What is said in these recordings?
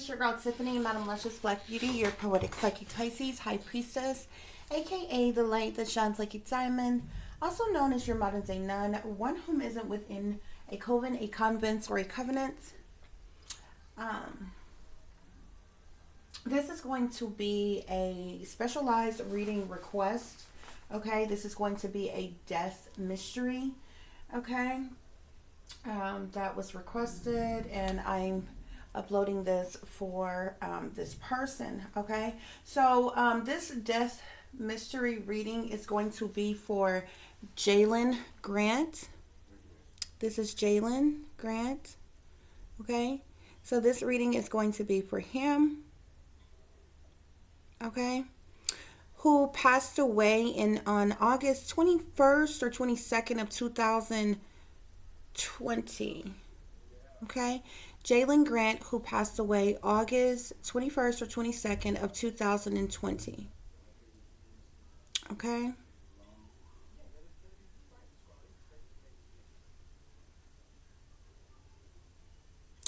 it's your girl Tiffany, Madam Luscious Black Beauty, your poetic psychic Pisces, High Priestess, aka the light that shines like a diamond, also known as your modern day nun, one whom isn't within a coven, a convent, or a covenant. Um, this is going to be a specialized reading request. Okay, this is going to be a death mystery. Okay, that was requested, and I'm uploading this for this person. Okay, so this death mystery reading is going to be for Jaylen Grant. This is Jaylen Grant. Okay, so this reading is going to be for him. Okay, who passed away on August 21st or 22nd of 2020. Okay, Jaylen Grant, who passed away August 21st or 22nd of 2020. Okay.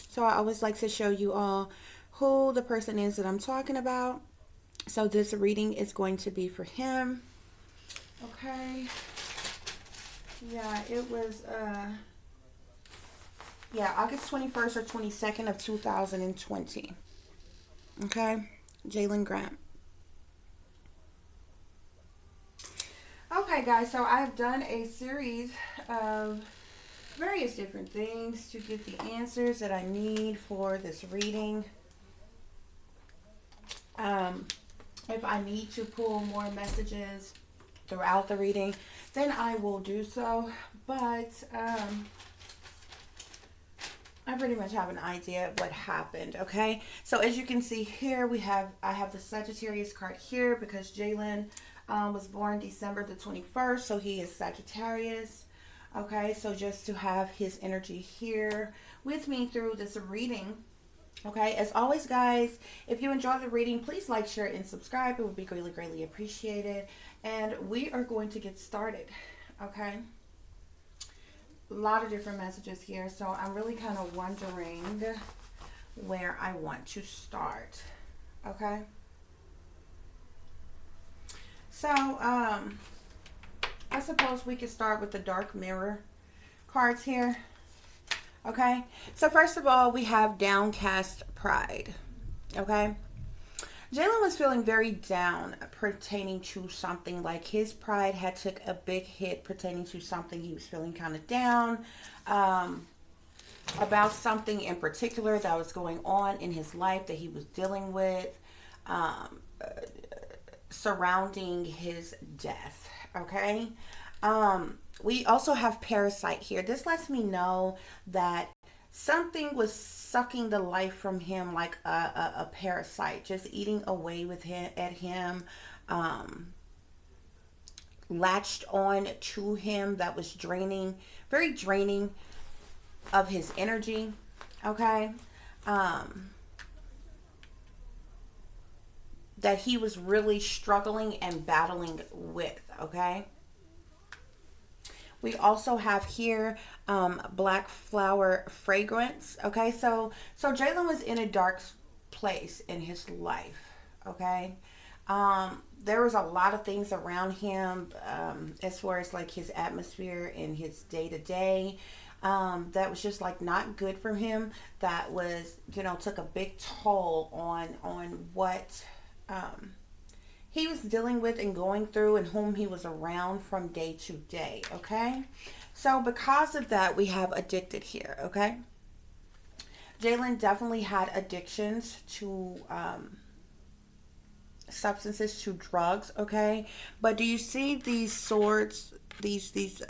So I always like to show you all who the person is that I'm talking about. So this reading is going to be for him. Okay. Yeah, it was August 21st or 22nd of 2020. Okay. Jaylen Grant. Okay, guys, so I've done a series of various different things to get the answers that I need for this reading. If I need to pull more messages throughout the reading, then I will do so. But I pretty much have an idea of what happened. Okay, so as you can see here, I have the Sagittarius card here because Jaylen was born December the 21st, so he is Sagittarius. Okay, so just to have his energy here with me through this reading. Okay, as always, guys, if you enjoyed the reading, please like, share, and subscribe. It would be greatly, greatly appreciated. And we are going to get started. Okay, a lot of different messages here, so I'm really kind of wondering where I want to start. Okay, so I suppose we could start with the Dark Mirror cards here. Okay, so first of all, we have downcast pride. Okay, Jaylen was feeling very down pertaining to something, like his pride had took a big hit pertaining to something. He was feeling kind of down about something in particular that was going on in his life that he was dealing with surrounding his death. Okay. We also have parasite here. This lets me know that something was sucking the life from him like a parasite, just eating away with him at him, latched on to him, that was draining, very draining of his energy. Okay. That he was really struggling and battling with. Okay. We also have here black flower fragrance. Okay, so Jaylen was in a dark place in his life. Okay, there was a lot of things around him as far as like his atmosphere and his day to day that was just like not good for him. That was, took a big toll on what he was dealing with and going through and whom he was around from day to day. Okay, so because of that, we have addicted here. Okay, Jaylen definitely had addictions to substances, to drugs. Okay, but do you see these swords, these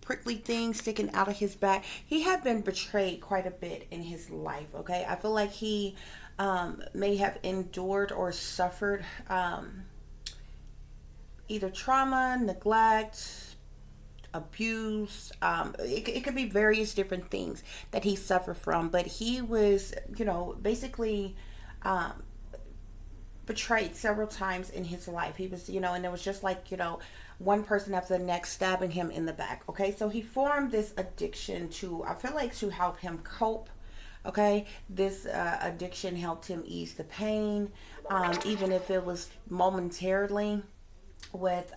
prickly things sticking out of his back? He had been betrayed quite a bit in his life. Okay, I feel like he may have endured or suffered either trauma, neglect, abuse. It could be various different things that he suffered from, but he was, basically betrayed several times in his life. He was, and it was just like, one person after the next stabbing him in the back. Okay, so he formed this addiction to, I feel like, to help him cope Okay, this addiction helped him ease the pain, even if it was momentarily, with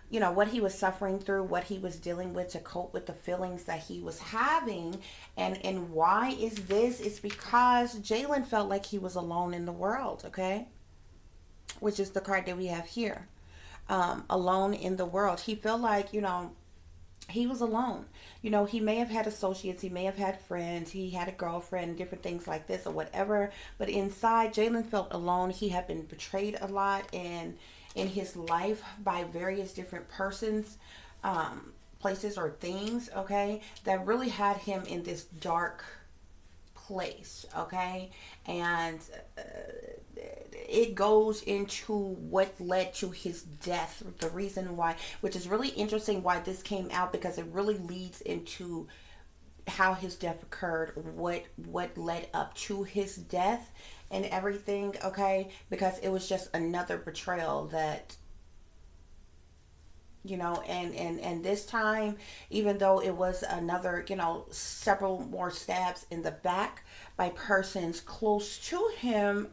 what he was suffering through, what he was dealing with to cope with the feelings that he was having. And why is this? It's because Jaylen felt like he was alone in the world. Okay, which is the card that we have here. Alone in the world, he felt like, he was alone. He may have had associates, he may have had friends, he had a girlfriend, different things like this or whatever. But inside, Jaylen felt alone. He had been betrayed a lot in his life by various different persons, places, or things. Okay, that really had him in this dark place. Okay, and it goes into what led to his death, the reason why, which is really interesting why this came out, because it really leads into how his death occurred, what led up to his death and everything. Okay, because it was just another betrayal that, and this time, even though it was another, several more stabs in the back by persons close to him,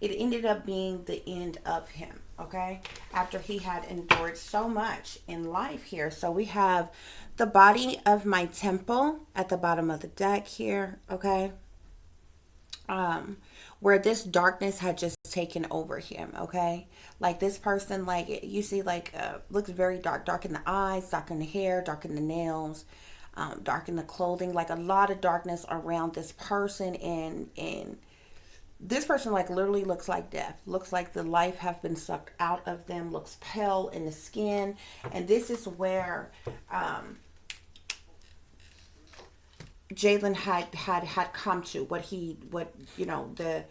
it ended up being the end of him. Okay, after he had endured so much in life here. So we have the body of my temple at the bottom of the deck here. Okay, um where this darkness had just taken over him. Okay, like this person, like you see, like looks very dark in the eyes, dark in the hair, dark in the nails, dark in the clothing, like a lot of darkness around this person. And this person, like, literally looks like death, looks like the life have been sucked out of them, looks pale in the skin. And this is where Jaylen had come to, what the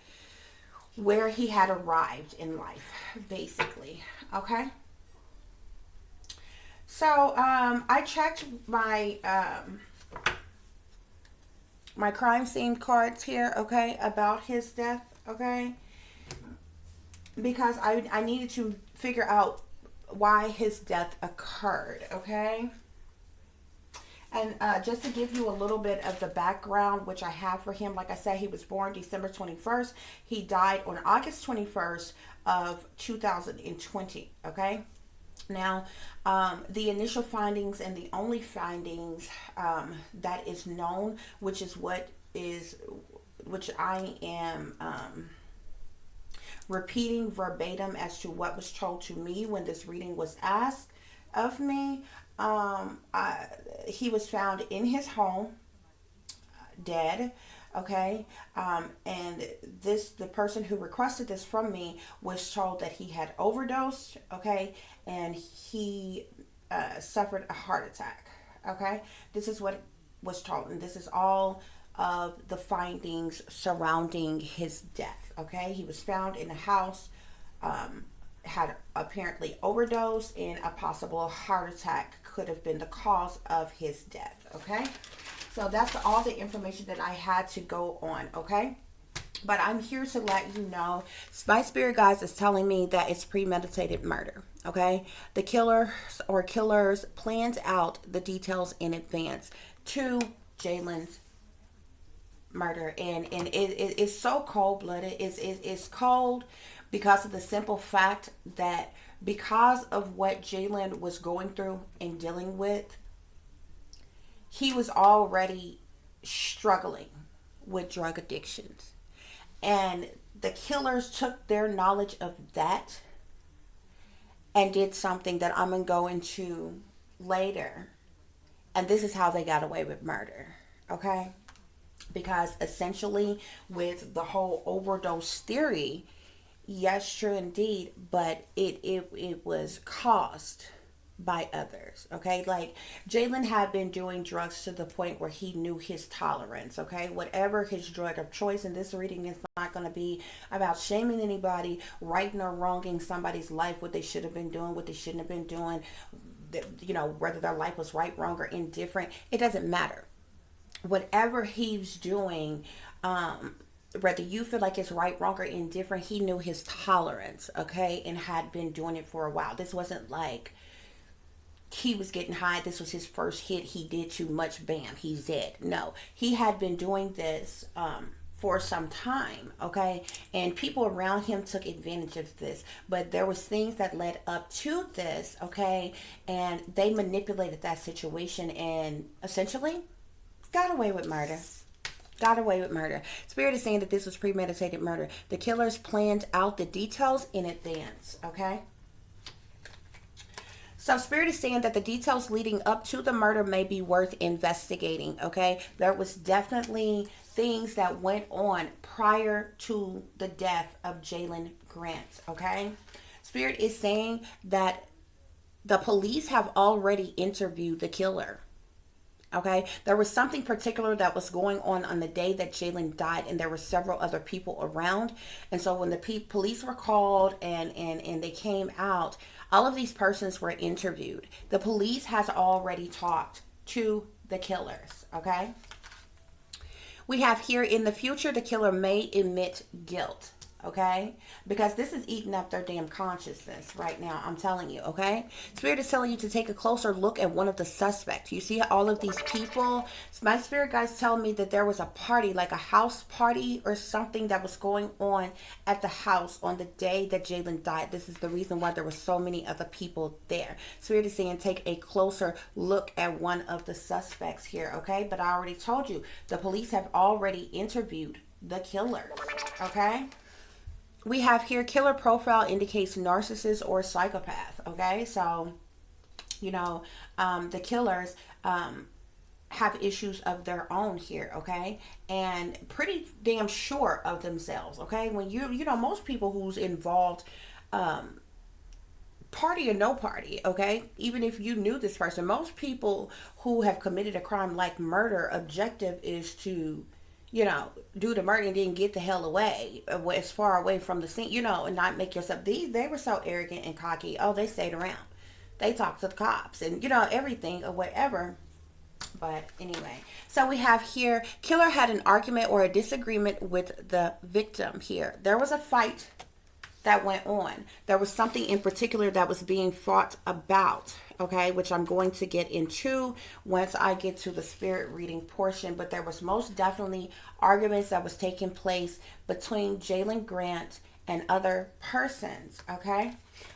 where he had arrived in life, basically. Okay, so I checked my crime scene cards here. Okay, about his death. Okay, because I needed to figure out why his death occurred. Okay, and just to give you a little bit of the background, which I have for him, like I said, he was born December 21st. He died on August 21st of 2020. Okay. Now, the initial findings and the only findings that is known, which I am repeating verbatim as to what was told to me when this reading was asked of me. He was found in his home, dead. Okay, and the person who requested this from me was told that he had overdosed. Okay, and he suffered a heart attack. Okay, this is what was told, and this is all of the findings surrounding his death. Okay, he was found in a house, had apparently overdosed, and a possible heart attack could have been the cause of his death. Okay, so that's all the information that I had to go on. Okay, but I'm here to let you know, my spirit guides is telling me that it's premeditated murder. Okay, the killer or killers planned out the details in advance to Jaylen's murder. And it's so cold-blooded. It's cold because of the simple fact that, because of what Jaylen was going through and dealing with, he was already struggling with drug addictions. And the killers took their knowledge of that and did something that I'm going to go into later. And this is how they got away with murder. Okay? Because essentially, with the whole overdose theory, yes, true indeed, but it was caused by others. Okay, like Jaylen had been doing drugs to the point where he knew his tolerance. Okay, whatever his drug of choice, and this reading is not going to be about shaming anybody, righting or wronging somebody's life, what they should have been doing, what they shouldn't have been doing, whether their life was right, wrong, or indifferent. It doesn't matter. Whatever he's doing, whether you feel like it's right, wrong, or indifferent, he knew his tolerance. Okay, and had been doing it for a while. This wasn't like he was getting high. This was his first hit. He did too much. Bam, he's dead. No, he had been doing this for some time, okay? And people around him took advantage of this. But there was things that led up to this, okay? And they manipulated that situation and essentially got away with murder. Got away with murder. Spirit is saying that this was premeditated murder. The killers planned out the details in advance, okay? So Spirit is saying that the details leading up to the murder may be worth investigating, okay? There was definitely things that went on prior to the death of Jaylen Grant, okay? Spirit is saying that the police have already interviewed the killer. Okay, there was something particular that was going on the day that Jaylen died, and there were several other people around. And so when the police were called and they came out, all of these persons were interviewed. The police has already talked to the killers. Okay, we have here in the future the killer may admit guilt. Okay, because this is eating up their damn consciousness right now, I'm telling you. Okay, Spirit is telling you to take a closer look at one of the suspects. You see all of these people. My spirit guys telling me that there was a party, like a house party or something that was going on at the house on the day that Jaylen died. This is the reason why there were so many other people there. Spirit is saying take a closer look at one of the suspects here. Okay, but I already told you the police have already interviewed the killer. Okay, we have here killer profile indicates narcissist or psychopath. Okay, so the killers have issues of their own here. Okay, and pretty damn sure of themselves. Okay, when most people who's involved, party or no party, okay, even if you knew this person, most people who have committed a crime like murder, objective is to do the murder and then get the hell away, as far away from the scene, and not make yourself. They were so arrogant and cocky. Oh, they stayed around. They talked to the cops and, everything or whatever. But anyway, so we have here, killer had an argument or a disagreement with the victim here. There was a fight that went on. There was something in particular that was being fought about, okay, which I'm going to get into once I get to the spirit reading portion. But there was most definitely arguments that was taking place between Jaylen Grant and other persons, okay?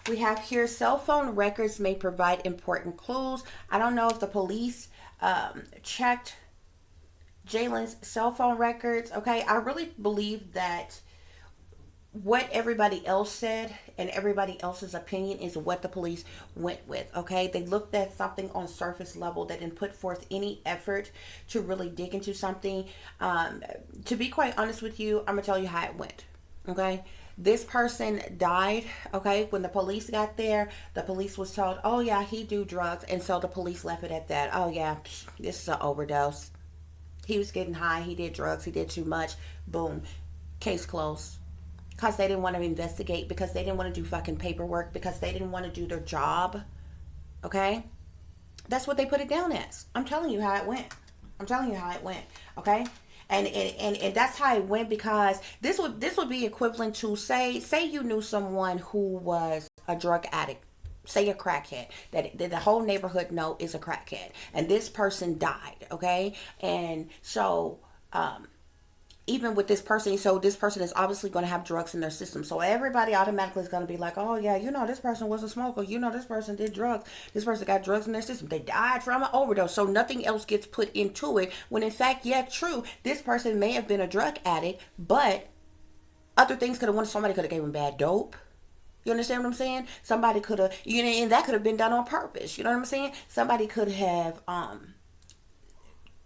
We have here cell phone records may provide important clues. I don't know if the police checked Jaylen's cell phone records, okay? I really believe that what everybody else said and everybody else's opinion is what the police went with, okay? They looked at something on surface level. They didn't put forth any effort to really dig into something. To be quite honest with you, I'm gonna tell you how it went, okay? This person died, okay? When the police got there, the police was told, oh yeah, he do drugs. And so the police left it at that. Oh yeah, this is an overdose. He was getting high, he did drugs, he did too much. Boom, case closed. Because they didn't want to investigate, because they didn't want to do fucking paperwork, because they didn't want to do their job. Okay? That's what they put it down as. I'm telling you how it went. Okay? And that's how it went, because this would be equivalent to say you knew someone who was a drug addict, say a crackhead, that the whole neighborhood know is a crackhead, and this person died, okay? And so even with this person, so this person is obviously going to have drugs in their system. So everybody automatically is going to be like, oh yeah, this person was a smoker. This person did drugs. This person got drugs in their system. They died from an overdose. So nothing else gets put into it. When in fact, yeah, true, this person may have been a drug addict, but other things could have won. Somebody could have gave him bad dope. You understand what I'm saying? Somebody could have, and that could have been done on purpose. You know what I'm saying? Somebody could have,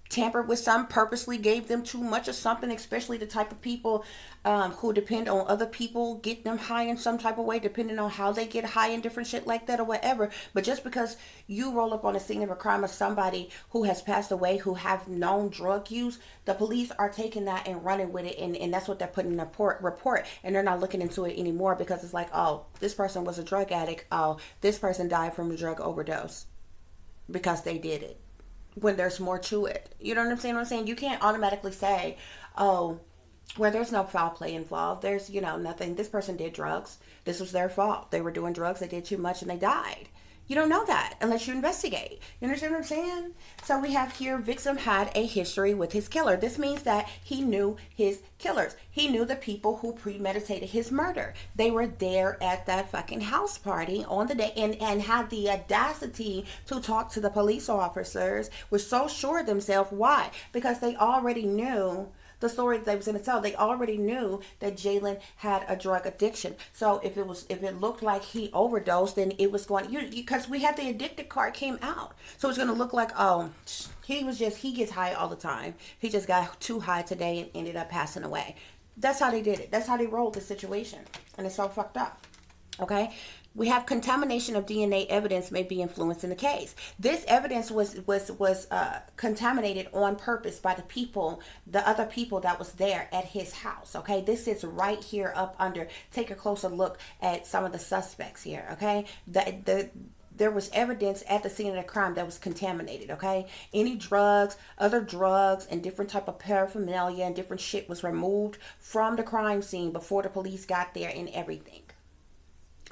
tampered with some, purposely gave them too much of something, especially the type of people who depend on other people get them high in some type of way, depending on how they get high and different shit like that or whatever. But just because you roll up on a scene of a crime of somebody who has passed away, who have known drug use, the police are taking that and running with it, and that's what they're putting in a report, and they're not looking into it anymore, because it's like, oh, this person was a drug addict, oh, this person died from a drug overdose because they did it, when there's more to it. You know what I'm saying? You can't automatically say, oh, well, there's no foul play involved. There's, nothing. This person did drugs. This was their fault. They were doing drugs. They did too much and they died. You don't know that unless you investigate. You understand what I'm saying? So we have here, victim had a history with his killer. This means that he knew his killers. He knew the people who premeditated his murder. They were there at that fucking house party on the day, and had the audacity to talk to the police officers, were so sure of themselves. Why? Because they already knew the story they was going to tell. They already knew that Jaylen had a drug addiction. So if it looked like he overdosed, then it was going, because we had the addicted card came out, so it's going to look like, oh, he gets high all the time. He just got too high today and ended up passing away. That's how they did it. That's how they rolled the situation, and it's so fucked up. Okay, we have contamination of DNA evidence may be influencing the case. This evidence was contaminated on purpose by the other people that was there at his house. Okay, this is right here up under. Take a closer look at some of the suspects here. Okay, there was evidence at the scene of the crime that was contaminated. Okay, any drugs, other drugs, and different type of paraphernalia and different shit was removed from the crime scene before the police got there and everything.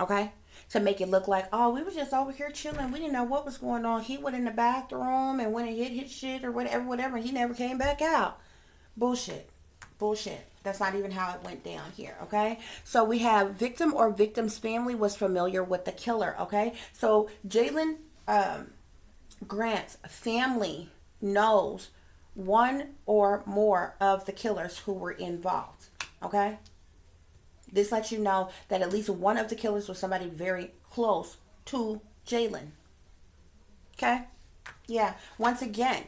Okay, to make it look like, oh, we were just over here chilling, we didn't know what was going on. He went in the bathroom and went and hit his shit or whatever, and he never came back out. Bullshit. That's not even how it went down here. Okay, so we have victim or victim's family was familiar with the killer. Okay, so Jaylen Grant's family knows one or more of the killers who were involved. Okay, this lets you know that at least one of the killers was somebody very close to Jaylen. Okay? Yeah. Once again,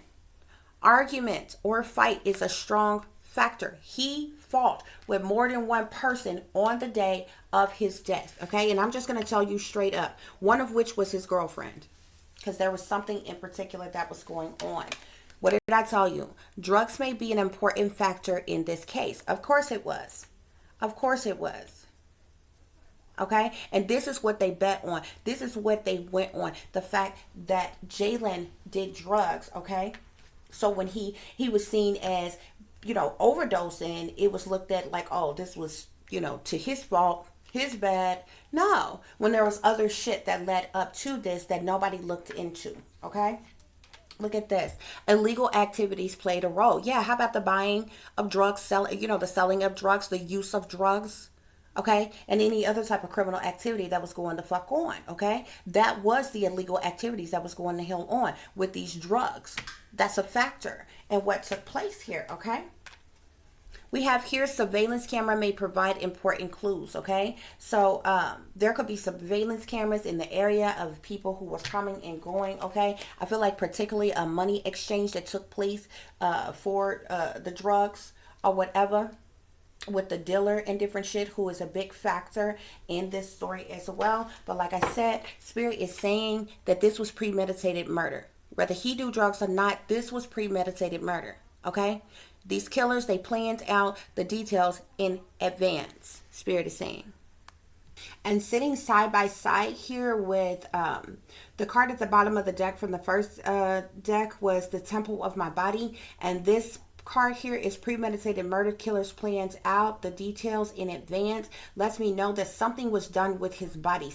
argument or fight is a strong factor. He fought with more than one person on the day of his death. Okay? And I'm just going to tell you straight up, one of which was his girlfriend, because there was something in particular that was going on. What did I tell you? Drugs may be an important factor in this case. Of course it was. Of course it was. Okay? And this is what they bet on. This is what they went on. The fact that Jaylen did drugs. Okay? So when he was seen as, overdosing, it was looked at like, oh, this was, to his fault, his bad. No. When there was other shit that led up to this that nobody looked into. Okay? Look at this. Illegal activities played a role. Yeah, how about the buying of drugs, the selling of drugs, the use of drugs, okay? And any other type of criminal activity that was going the fuck on, okay? That was the illegal activities that was going the hell on with these drugs. That's a factor in what took place here, okay? We have here surveillance camera may provide important clues, okay? So there could be surveillance cameras in the area of people who was coming and going, okay? I feel like particularly a money exchange that took place for the drugs or whatever with the dealer and different shit, who is a big factor in this story as well. But like I said, Spirit is saying that this was premeditated murder. Whether he do drugs or not, this was premeditated murder, okay? These killers, they planned out the details in advance, Spirit is saying. And sitting side by side here with the card at the bottom of the deck from the first deck was the Temple of My Body. And this card here is premeditated murder. Killers plans out the details in advance. Lets me know that something was done with his body.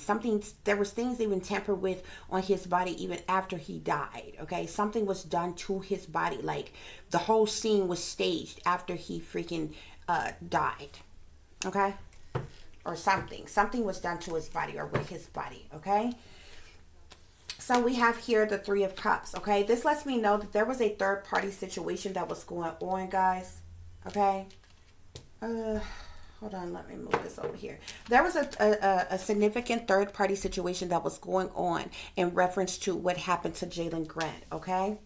There was things even tampered with on his body even after he died. Okay, something was done to his body. Like the whole scene was staged after he freaking died. Okay, or something was done to his body or with his body. Okay. So we have here the Three of Cups, okay? This lets me know that there was a third-party situation that was going on, guys, okay? Hold on, let me move this over here. There was a significant third-party situation that was going on in reference to what happened to Jaylen Grant, okay?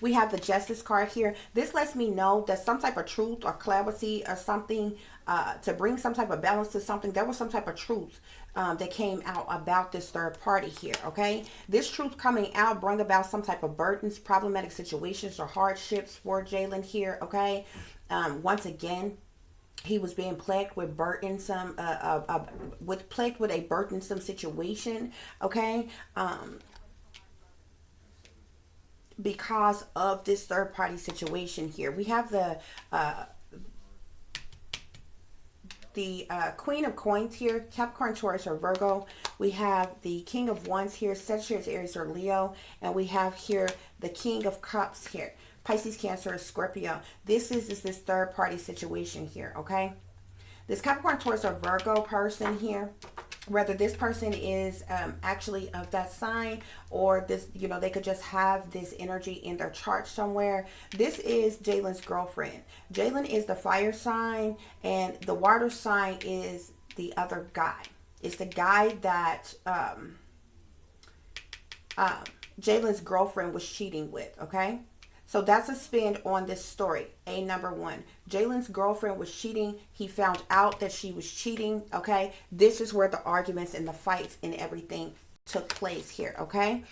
We have the Justice card here. This lets me know that some type of truth or clarity or something to bring some type of balance to something. There was some type of truth that came out about this third party here, okay? This truth coming out brought about some type of burdens, problematic situations, or hardships for Jaylen here, okay? Once again, he was being plagued with burdensome, plagued with a burdensome situation, okay? Because of this third party situation here. We have the the Queen of Coins here, Capricorn, Taurus, or Virgo. We have the King of Wands here, Sagittarius, Aries, or Leo. And we have here the King of Cups here, Pisces, Cancer, or Scorpio. This is this third party situation here, okay? This Capricorn, Taurus, or Virgo person here, whether this person is actually of that sign, or this, you know, they could just have this energy in their chart somewhere. This is Jaylen's girlfriend. Jaylen is the fire sign, and the water sign is the other guy. It's the guy that Jaylen's girlfriend was cheating with, okay? So that's a spin on this story. Number one, Jaylen's girlfriend was cheating. He found out that she was cheating, okay? This is where the arguments and the fights and everything took place here, okay?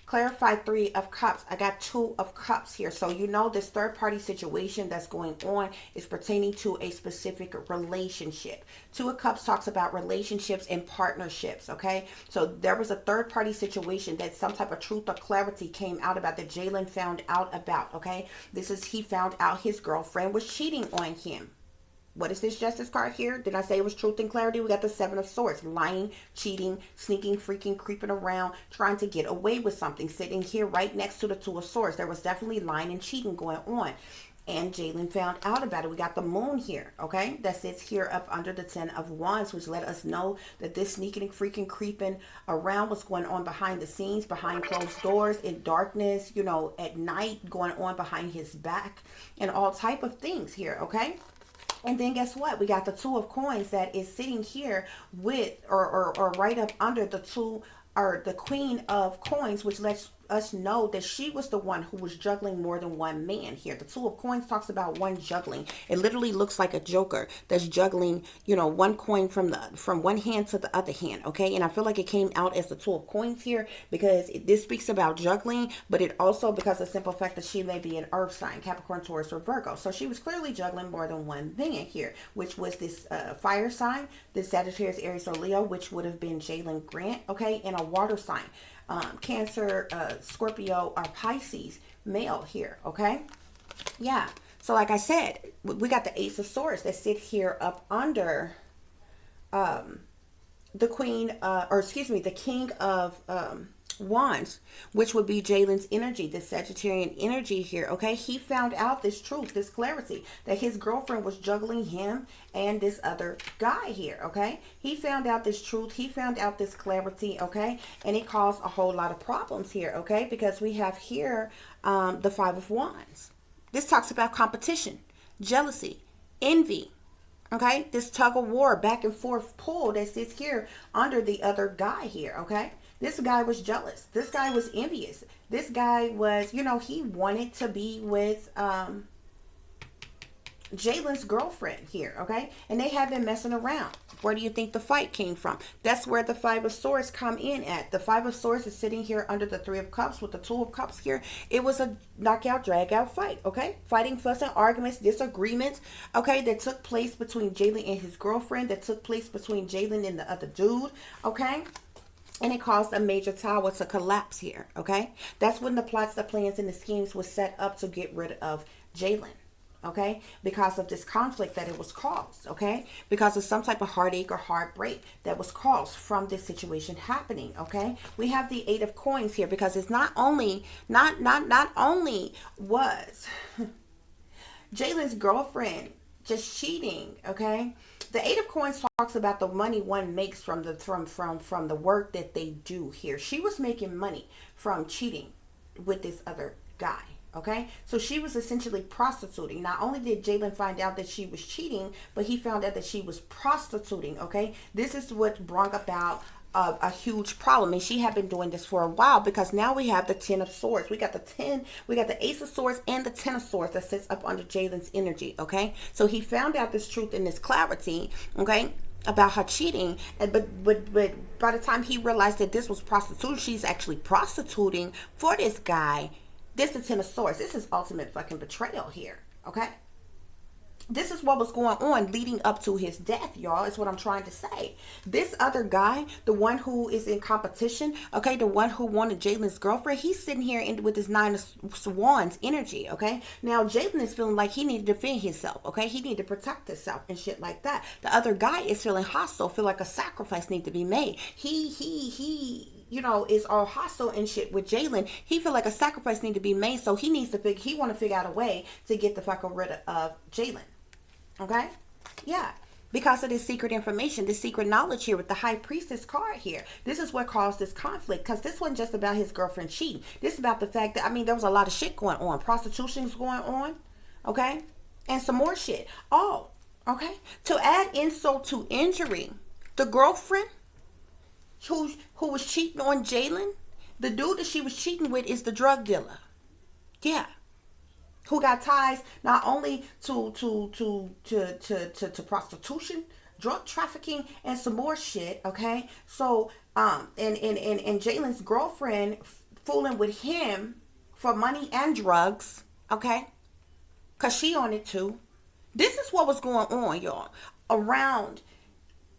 Clarify 3 of Cups. I got 2 of Cups here. So you know this third party situation that's going on is pertaining to a specific relationship. 2 of Cups talks about relationships and partnerships, okay? So there was a third party situation that some type of truth or clarity came out about, that Jaylen found out about, okay? This is, he found out his girlfriend was cheating on him. What is this Justice card here? Did I say it was truth and clarity? We got the 7 of Swords. Lying, cheating, sneaking, freaking, creeping around, trying to get away with something. Sitting here right next to the 2 of Swords. There was definitely lying and cheating going on. And Jaylen found out about it. We got the Moon here, okay? That sits here up under the 10 of Wands, which let us know that this sneaking and freaking creeping around was going on behind the scenes, behind closed doors, in darkness, you know, at night, going on behind his back, and all type of things here, okay? And then guess what? We got the 2 of Coins that is sitting here with, or right up under the 2, or the Queen of Coins, which lets us know that she was the one who was juggling more than one man here. The 2 of Coins talks about one juggling. It literally looks like a joker that's juggling, you know, one coin from one hand to the other hand, okay? And I feel like it came out as the 2 of Coins here because this speaks about juggling, but it also, because of the simple fact that she may be an earth sign, Capricorn, Taurus, or Virgo. So she was clearly juggling more than one man here, which was this fire sign, this Sagittarius, Aries, or Leo, which would have been Jaylen Grant, okay? And a water sign. Cancer, Scorpio, or Pisces male here, okay? Yeah. So like I said, we got the Ace of Swords that sit here up under the Queen, the King of Wands, which would be Jaylen's energy, the Sagittarian energy here, okay? He found out this truth, this clarity, that his girlfriend was juggling him and this other guy here, okay? He found out this truth, he found out this clarity, okay? And it caused a whole lot of problems here, okay? Because we have here the 5 of Wands. This talks about competition, jealousy, envy, okay? This tug of war, back and forth pull that sits here under the other guy here, okay? This guy was jealous. This guy was envious. This guy was, you know, he wanted to be with Jaylen's girlfriend here, okay? And they have been messing around. Where do you think the fight came from? That's where the 5 of Swords come in at. The 5 of Swords is sitting here under the 3 of Cups with the 2 of Cups here. It was a knockout, drag out fight, okay? Fighting, fussing, arguments, disagreements, okay, that took place between Jaylen and his girlfriend, that took place between Jaylen and the other dude, okay? And it caused a major tower to collapse here, okay? That's when the plots, the plans, and the schemes was set up to get rid of Jaylen, okay? Because of this conflict that it was caused, okay? Because of some type of heartache or heartbreak that was caused from this situation happening, okay? We have the 8 of Coins here because it's not only was Jaylen's girlfriend just cheating, okay? The 8 of Coins talks about the money one makes from the work that they do here. She was making money from cheating with this other guy, okay? So she was essentially prostituting. Not only did Jaylen find out that she was cheating, but he found out that she was prostituting, okay? This is what brought about a huge problem, and she had been doing this for a while, because now we have the 10 of Swords. We got the Ace of Swords and the 10 of Swords that sits up under Jaylen's energy, okay? So he found out this truth and this clarity, okay, about her cheating, and but by the time he realized that this was prostitution, she's actually prostituting for this guy. This is the 10 of Swords. This is ultimate fucking betrayal here, okay? This is what was going on leading up to his death, y'all, is what I'm trying to say. This other guy, the one who is in competition, okay, the one who wanted Jaylen's girlfriend, he's sitting here with his nine of wands energy, okay? Now, Jaylen is feeling like he needed to defend himself, okay? He needed to protect himself and shit like that. The other guy is feeling hostile, feel like a sacrifice need to be made. He you know, is all hostile and shit with Jaylen. He feel like a sacrifice need to be made, so he needs to he want to figure out a way to get the fuck rid of Jaylen. Okay? Yeah. Because of this secret information, this secret knowledge here with the high priestess card here. This is what caused this conflict. Because this wasn't just about his girlfriend cheating. This is about the fact that, I mean, there was a lot of shit going on. Prostitution's going on. Okay? And some more shit. Oh, okay? To add insult to injury, the girlfriend who was cheating on Jaylen, the dude that she was cheating with is the drug dealer. Yeah. Who got ties not only to prostitution, drug trafficking, and some more shit, okay? So, and Jaylen's girlfriend fooling with him for money and drugs, okay? Because she on it too. This is what was going on, y'all, around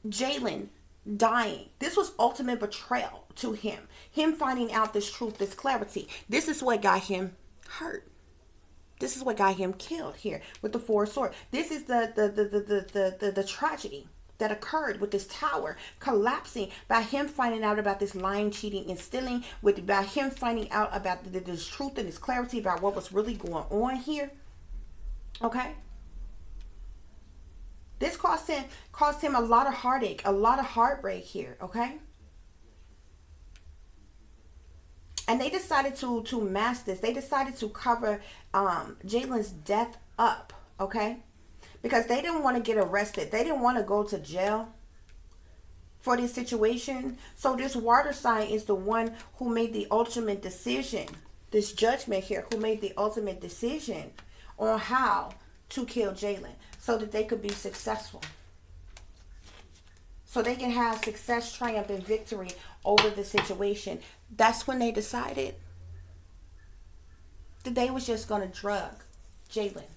Jaylen dying. This was ultimate betrayal to him. Him finding out this truth, this clarity. This is what got him hurt. This is what got him killed here with the Four of Swords. This is the tragedy that occurred with this tower collapsing by him finding out about this lying, cheating, and stealing, by him finding out about this truth and this clarity about what was really going on here. Okay? This caused him a lot of heartache, a lot of heartbreak here, okay? And they decided to mask this. They decided to cover Jaylen's death up, okay? Because they didn't want to get arrested. They didn't want to go to jail for this situation. So this water sign is the one who made the ultimate decision. This judgment here who made the ultimate decision on how to kill Jaylen so that they could be successful. So they can have success, triumph, and victory over the situation. That's when they decided that they was just going to drug Jaylen.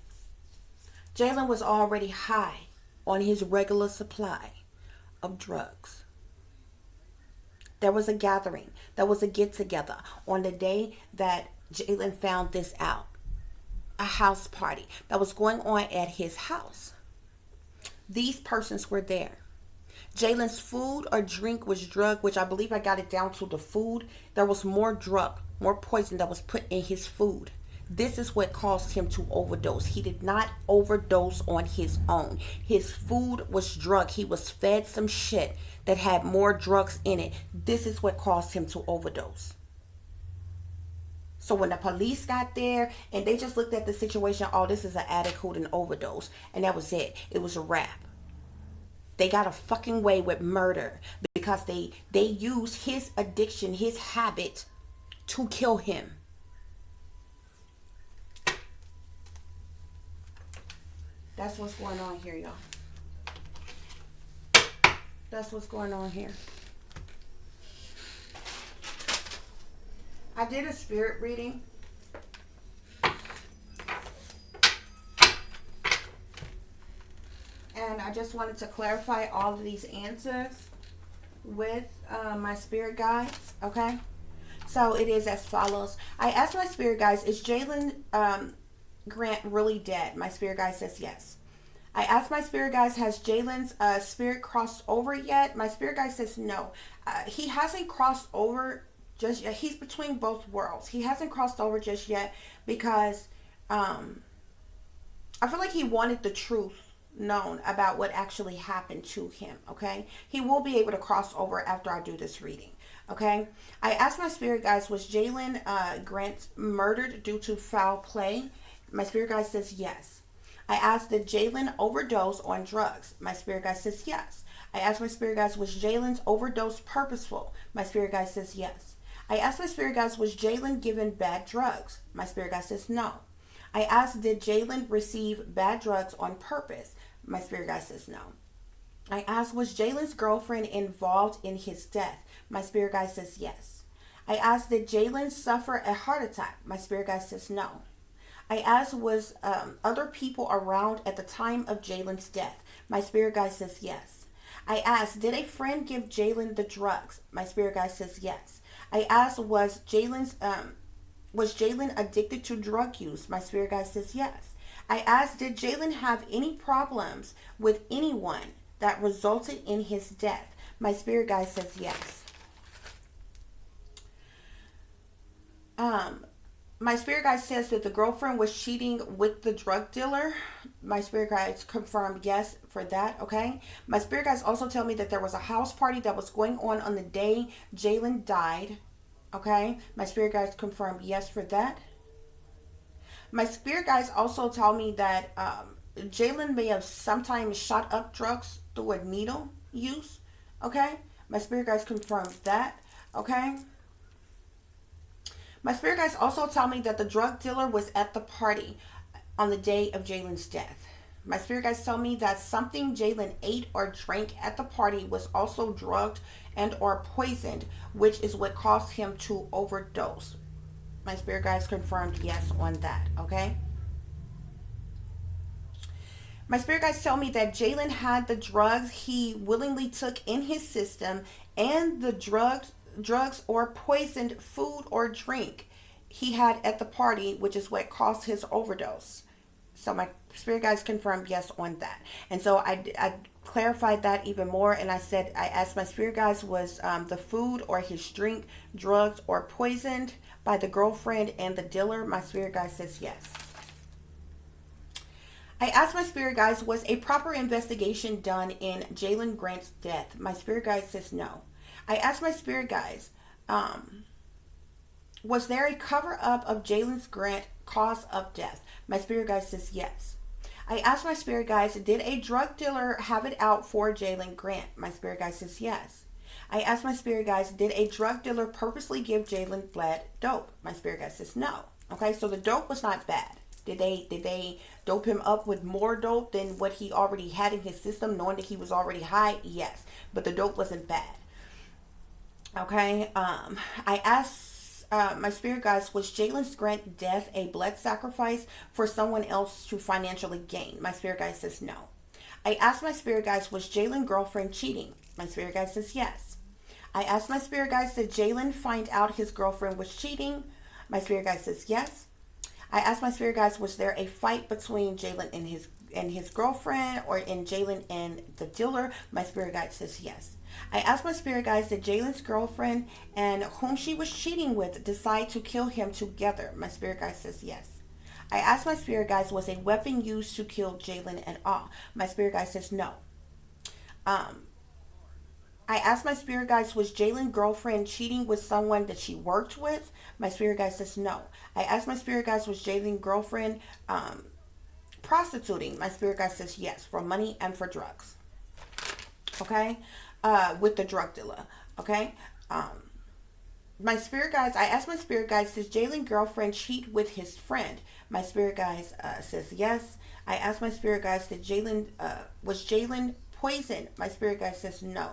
Jaylen was already high on his regular supply of drugs. There was a gathering. There was a get-together on the day that Jaylen found this out. A house party that was going on at his house. These persons were there. Jaylen's food or drink was drug, which I believe I got it down to the food. There was more drug, more poison that was put in his food. This is what caused him to overdose. He did not overdose on his own. His food was drug. He was fed some shit that had more drugs in it. This is what caused him to overdose. So when the police got there and they just looked at the situation, oh, this is an addict who didn't overdose. And that was it. It was a wrap. They got a fucking way with murder because they used his addiction, his habit to kill him. That's what's going on here, y'all. That's what's going on here. I did a spirit reading. And I just wanted to clarify all of these answers with my spirit guides, okay? So it is as follows. I asked my spirit guides, is Jaylen Grant really dead? My spirit guide says yes. I asked my spirit guides, has Jaylen's spirit crossed over yet? My spirit guide says no. He hasn't crossed over just yet. He's between both worlds. He hasn't crossed over just yet because I feel like he wanted the truth known about what actually happened to him, okay? He will be able to cross over after I do this reading, okay? I asked my spirit guides, was Jaylen Grant murdered due to foul play? My spirit guide says yes. I asked, did Jaylen overdose on drugs? My spirit guide says yes. I asked my spirit guides, was Jaylen's overdose purposeful? My spirit guide says yes. I asked my spirit guides, was Jaylen given bad drugs? My spirit guide says no. I asked, did Jaylen receive bad drugs on purpose? My spirit guide says no. I asked, was Jaylen's girlfriend involved in his death? My spirit guide says yes. I asked, did Jaylen suffer a heart attack? My spirit guide says no. I asked, was other people around at the time of Jaylen's death? My spirit guide says yes. I asked, did a friend give Jaylen the drugs? My spirit guide says yes. I asked, was Jaylen addicted to drug use? My spirit guide says yes. I asked, did Jaylen have any problems with anyone that resulted in his death? My spirit guide says yes. Um, my spirit guide says that the girlfriend was cheating with the drug dealer. My spirit guides confirmed yes for that. Okay. My spirit guides also tell me that there was a house party that was going on the day Jaylen died. Okay. My spirit guides confirmed yes for that. My spirit guides also tell me that Jaylen may have sometimes shot up drugs through a needle use. Okay. My spirit guides confirmed that. Okay. My spirit guides also tell me that the drug dealer was at the party on the day of Jaylen's death. My spirit guides tell me that something Jaylen ate or drank at the party was also drugged and or poisoned, which is what caused him to overdose. My spirit guides confirmed yes on that, okay? My spirit guides tell me that Jaylen had the drugs he willingly took in his system and the drugs or poisoned food or drink he had at the party, which is what caused his overdose. So my spirit guides confirmed yes on that. And so I clarified that even more, and I said, I asked my spirit guides, was the food or his drink drugged or poisoned by the girlfriend and the dealer? My spirit guide says yes. I asked my spirit guides, was a proper investigation done in Jaylen Grant's death? My spirit guide says no. I asked my spirit guides, was there a cover up of Jaylen's Grant cause of death? My spirit guide says yes. I asked my spirit guides, did a drug dealer have it out for Jaylen Grant? My spirit guide says yes. I asked my spirit guides, did a drug dealer purposely give Jaylen Bled dope? My spirit guide says no. Okay, so the dope was not bad. Did they dope him up with more dope than what he already had in his system, knowing that he was already high? Yes, but the dope wasn't bad. Okay, I asked my spirit guides, was Jaylen's Grant death a blood sacrifice for someone else to financially gain? My spirit guide says no. I asked my spirit guides, was Jaylen's girlfriend cheating? My spirit guide says yes. I asked my spirit guides, did Jaylen find out his girlfriend was cheating? My spirit guide says yes. I asked my spirit guides, was there a fight between Jaylen and his girlfriend, or in Jaylen and the dealer? My spirit guide says yes. I asked my spirit guides, did Jaylen's girlfriend and whom she was cheating with decide to kill him together? My spirit guide says yes. I asked my spirit guides, was a weapon used to kill Jaylen at all? My spirit guide says no. I asked my spirit guides, was Jaylen's girlfriend cheating with someone that she worked with? My spirit guide says no. I asked my spirit guides, was Jaylen's girlfriend prostituting? My spirit guide says yes, for money and for drugs. Okay? With the drug dealer. Okay? My spirit guides, I asked my spirit guides, does Jaylen's girlfriend cheat with his friend? My spirit guides says yes. I asked my spirit guides, was Jaylen poisoned? My spirit guide says no.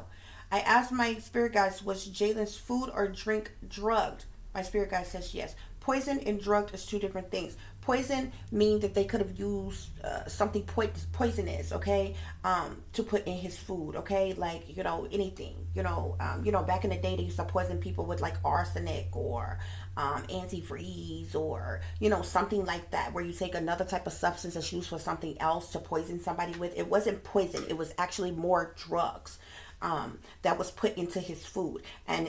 I asked my spirit guides, was Jaylen's food or drink drugged? My spirit guide says yes. Poison and drugged is two different things. Poison means that they could have used something poisonous, okay, to put in his food, okay, like, anything, back in the day they used to poison people with like arsenic or antifreeze or, something like that, where you take another type of substance that's used for something else to poison somebody with. It wasn't poison, it was actually more drugs. That was put into his food and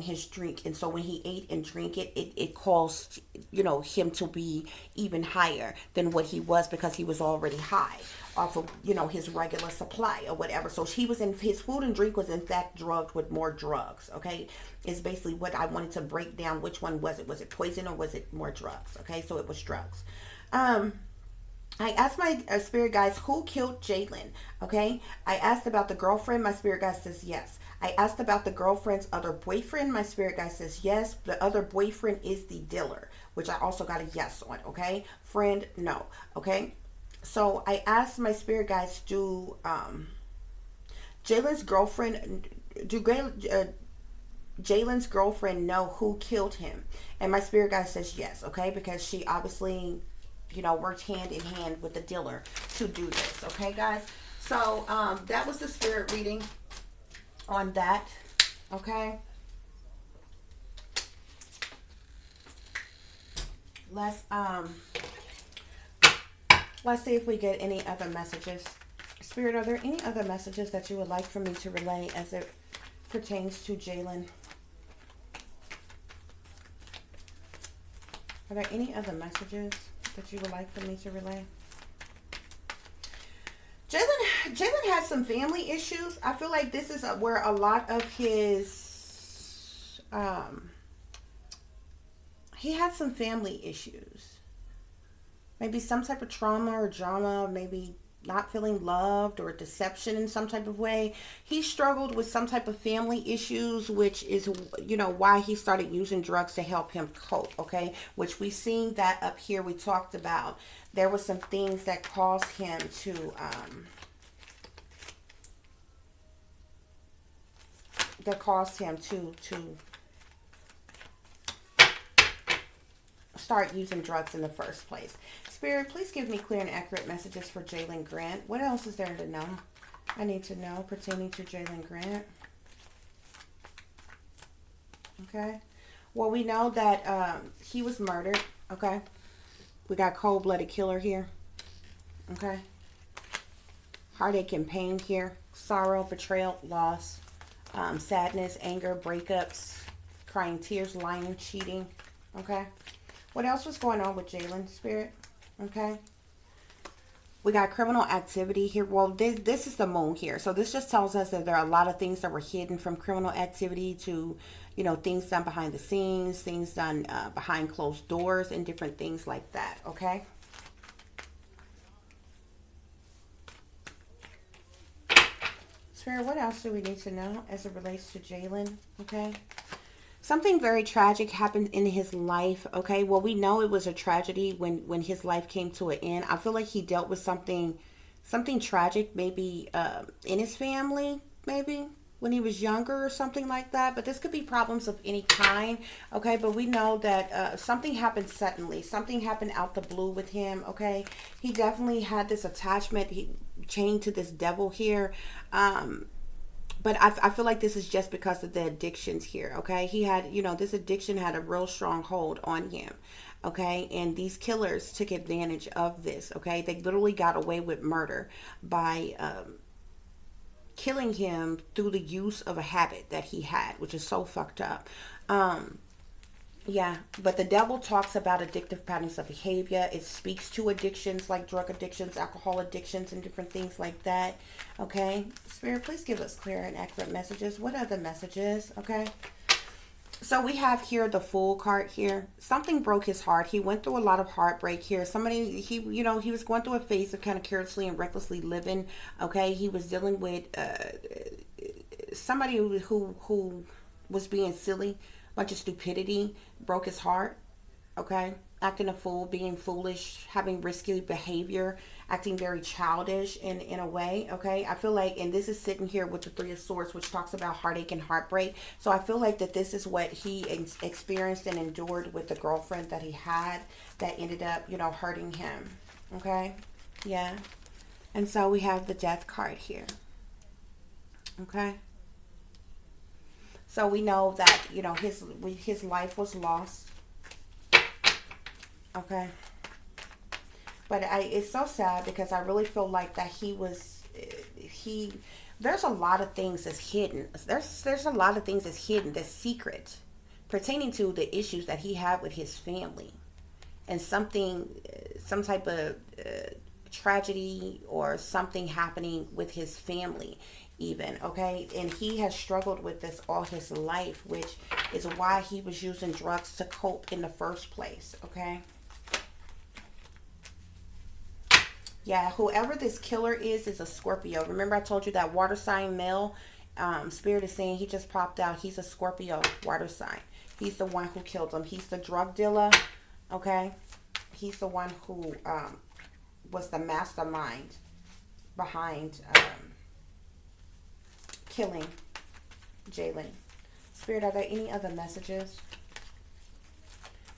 his drink, and so when he ate and drank it caused him to be even higher than what he was, because he was already high off of his regular supply or whatever. So his food and drink was in fact drugged with more drugs. Okay, is basically what I wanted to break down. Which one was it? Was it poison or was it more drugs? Okay, so it was drugs. I asked my spirit guides, who killed Jaylen? Okay. I asked about the girlfriend. My spirit guide says yes. I asked about the girlfriend's other boyfriend. My spirit guide says yes. The other boyfriend is the dealer, which I also got a yes on. Okay. Friend, no. Okay. So I asked my spirit guides, do Jaylen's girlfriend know who killed him? And my spirit guide says yes. Okay. Because she obviously, you know, worked hand in hand with the dealer to do this. Okay, guys? So, that was the spirit reading on that. Okay? Let's see if we get any other messages. Spirit, are there any other messages that you would like for me to relay as it pertains to Jaylen? Are there any other messages that you would like for me to relay? Jaylen has some family issues. I feel like this is where a lot of his he had some family issues. Maybe some type of trauma or drama, maybe not feeling loved or deception in some type of way. He struggled with some type of family issues, which is, you know, why he started using drugs to help him cope, okay? Which we seen that up here, we talked about. There were some things that caused him to, start using drugs in the first place. Spirit, please give me clear and accurate messages for Jaylen Grant. What else is there to know? I need to know pertaining to Jaylen Grant. Okay. Well, we know that he was murdered. Okay. We got cold-blooded killer here. Okay. Heartache and pain here. Sorrow, betrayal, loss, sadness, anger, breakups, crying tears, lying, cheating. Okay. What else was going on with Jaylen, Spirit? Okay. We got criminal activity here. Well, this is the moon here. So this just tells us that there are a lot of things that were hidden, from criminal activity to, you know, things done behind the scenes, things done behind closed doors, and different things like that. Okay. Spirit, what else do we need to know as it relates to Jaylen? Okay. Something very tragic happened in his life, okay? Well, we know it was a tragedy when his life came to an end. I feel like he dealt with something tragic, maybe in his family, maybe when he was younger or something like that. But this could be problems of any kind, okay? But we know that something happened suddenly. Something happened out the blue with him, okay? He definitely had this attachment chained to this devil here. But I feel like this is just because of the addictions here, okay? He had, you know, this addiction had a real strong hold on him, okay? And these killers took advantage of this, okay? They literally got away with murder by killing him through the use of a habit that he had, which is so fucked up. Yeah, but the devil talks about addictive patterns of behavior. It speaks to addictions like drug addictions, alcohol addictions, and different things like that. Okay, Spirit, please give us clear and accurate messages. What are the messages? Okay, so we have here the Fool card here. Something broke his heart. He went through a lot of heartbreak here. He was going through a phase of kind of carelessly and recklessly living. Okay, he was dealing with somebody who was being silly. Bunch of stupidity, broke his heart, okay? Acting a fool, being foolish, having risky behavior, acting very childish in a way, okay? I feel like, and this is sitting here with the Three of Swords, which talks about heartache and heartbreak. So I feel like that this is what he experienced and endured with the girlfriend that he had that ended up, you know, hurting him, okay? Yeah. And so we have the Death card here, okay? So we know that, you know, his life was lost. Okay. But it's so sad because I really feel like that there's a lot of things that's hidden. There's a lot of things that's hidden, that's secret, pertaining to the issues that he had with his family. And some type of tragedy or something happening with his family even, okay? And he has struggled with this all his life, which is why he was using drugs to cope in the first place, okay? Yeah, whoever this killer is a Scorpio. Remember I told you that water sign male, Spirit is saying he just popped out. He's a Scorpio water sign. He's the one who killed him. He's the drug dealer, okay? He's the one who was the mastermind behind killing Jaylen. Spirit, are there any other messages?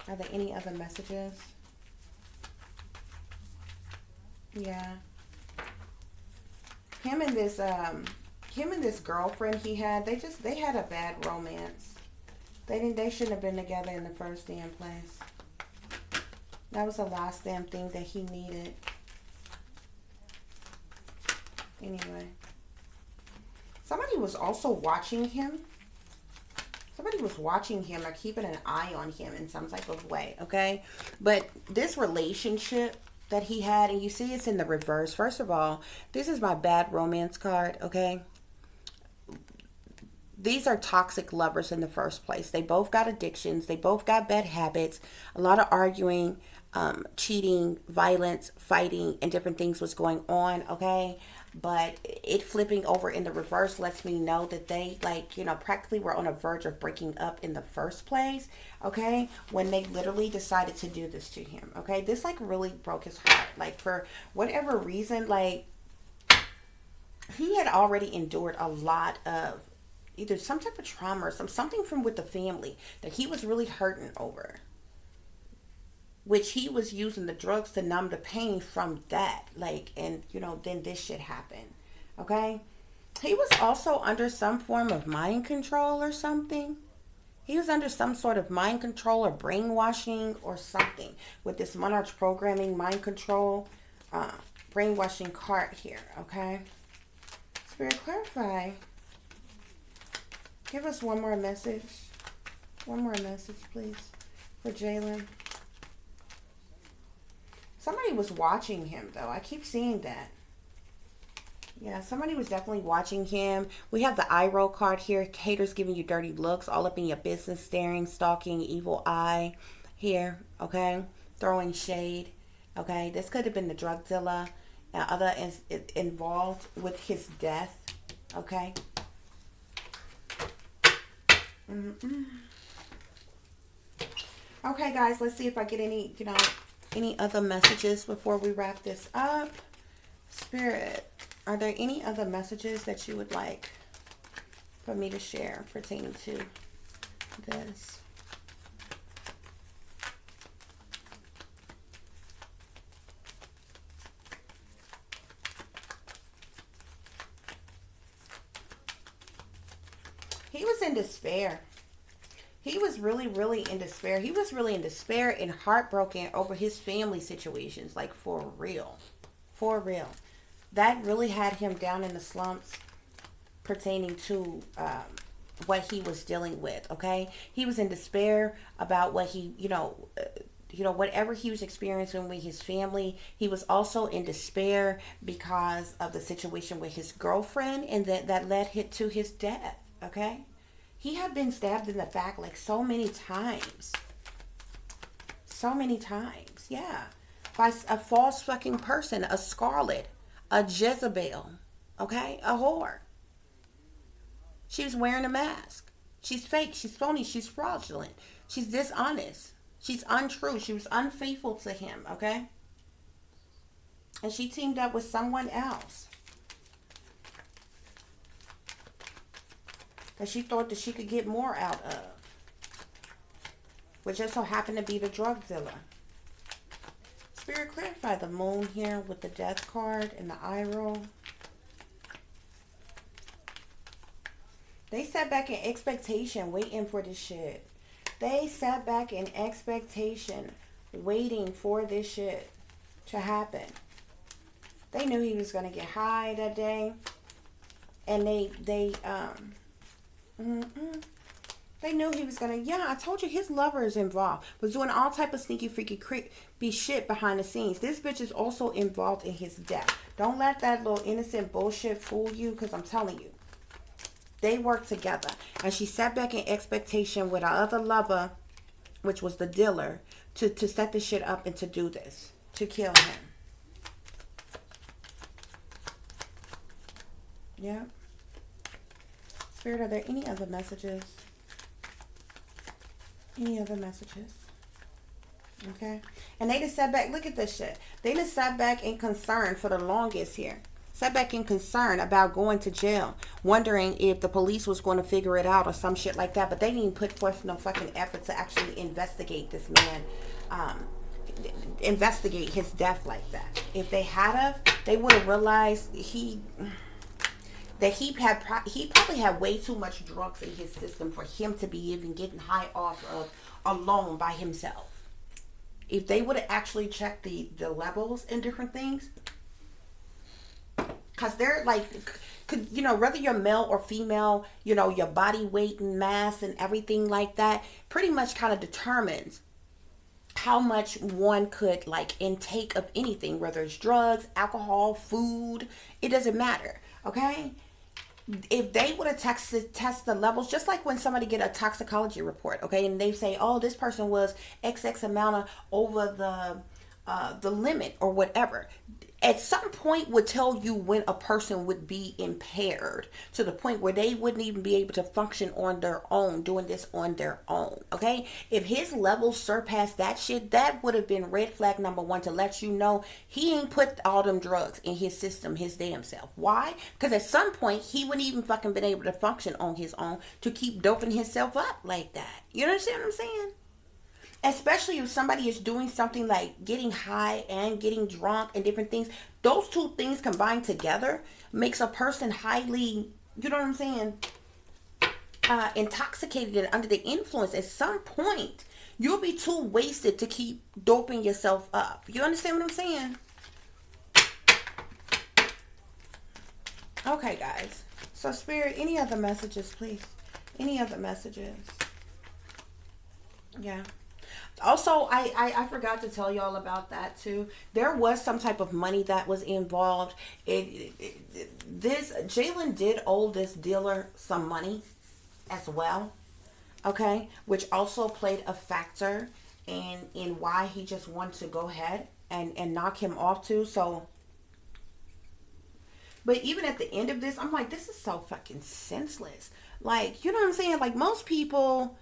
Are there any other messages? Yeah. Him and this girlfriend he had, they had a bad romance. They shouldn't have been together in the first damn place. That was the last damn thing that he needed. Anyway. Somebody was also watching him. Somebody was watching him or keeping an eye on him in some type of way, okay? But this relationship that he had, and you see it's in the reverse. First of all, this is my bad romance card, okay? These are toxic lovers in the first place. They both got addictions. They both got bad habits. A lot of arguing, cheating, violence, fighting, and different things was going on, okay? But it flipping over in the reverse lets me know that they, like, you know, practically were on a verge of breaking up in the first place, okay? When they literally decided to do this to him, okay? This, like, really broke his heart. Like, for whatever reason, like, he had already endured a lot of either some type of trauma or something from with the family that he was really hurting over, which he was using the drugs to numb the pain from that. Like, and you know, then this shit happened. Okay. He was also under some form of mind control or something. He was under some sort of mind control or brainwashing or something with this monarch programming, mind control, brainwashing card here. Okay. Spirit, clarify. Give us one more message. One more message, please, for Jaylen. Somebody was watching him, though. I keep seeing that. Yeah, somebody was definitely watching him. We have the eye roll card here. Haters giving you dirty looks, all up in your business, staring, stalking, evil eye here, okay? Throwing shade, okay? This could have been the drug dealer and other involved with his death, okay? Okay, guys, let's see if I get any, you know, any other messages before we wrap this up. Spirit, are there any other messages that you would like for me to share pertaining to this? He was in despair. He was really, really in despair. He was really in despair and heartbroken over his family situations. Like, for real. For real. That really had him down in the slumps pertaining to what he was dealing with, okay? He was in despair about what he, whatever he was experiencing with his family. He was also in despair because of the situation with his girlfriend, and that led to his death, okay? He had been stabbed in the back like so many times. So many times, yeah. By a false fucking person, a Scarlet, a Jezebel, okay? A whore. She was wearing a mask. She's fake, she's phony, she's fraudulent. She's dishonest. She's untrue. She was unfaithful to him, okay? And she teamed up with someone else that she thought that she could get more out of, which just so happened to be the drug dealer. Spirit, clarify the moon here with the death card and the eye roll. They sat back in expectation, waiting for this shit. They sat back in expectation, waiting for this shit to happen. They knew he was going to get high that day. And they knew he was going to, I told you his lover is involved. Was doing all type of sneaky, freaky, creepy shit behind the scenes. This bitch is also involved in his death. Don't let that little innocent bullshit fool you, because I'm telling you. They worked together. And she sat back in expectation with her other lover, which was the dealer, to set this shit up and to do this. To kill him. Yeah. Spirit, are there any other messages? Any other messages? Okay. And they just sat back. Look at this shit. They just sat back in concern for the longest here. Sat back in concern about going to jail. Wondering if the police was going to figure it out or some shit like that. But they didn't even put forth no fucking effort to actually investigate this man investigate his death like that. If they had of, they would have realized that he probably had way too much drugs in his system for him to be even getting high off of alone by himself. If they would have actually checked the levels and different things, because they're like, whether you're male or female, your body weight and mass and everything like that pretty much kind of determines how much one could like intake of anything, whether it's drugs, alcohol, food, it doesn't matter. Okay, if they would have test the levels, just like when somebody get a toxicology report, okay, and they say, oh, this person was XX amount of over the limit or whatever, at some point would tell you when a person would be impaired to the point where they wouldn't even be able to function on their own, doing this on their own. Okay, if his levels surpassed that shit, that would have been red flag number one to let you know he ain't put all them drugs in his system his damn self. Why? Because at some point he wouldn't even fucking been able to function on his own to keep doping himself up like that. You understand what I'm saying? Especially if somebody is doing something like getting high and getting drunk and different things. Those two things combined together makes a person highly, you know what I'm saying, intoxicated and under the influence. At some point, you'll be too wasted to keep doping yourself up. You understand what I'm saying? Okay, guys. So, Spirit, any other messages, please? Any other messages? Yeah. Also, I forgot to tell y'all about that too. There was some type of money that was involved. This Jaylen did owe this dealer some money as well. Okay, which also played a factor in why he just wanted to go ahead and knock him off too. So, but even at the end of this, I'm like, this is so fucking senseless. Like, you know what I'm saying? Like, most people,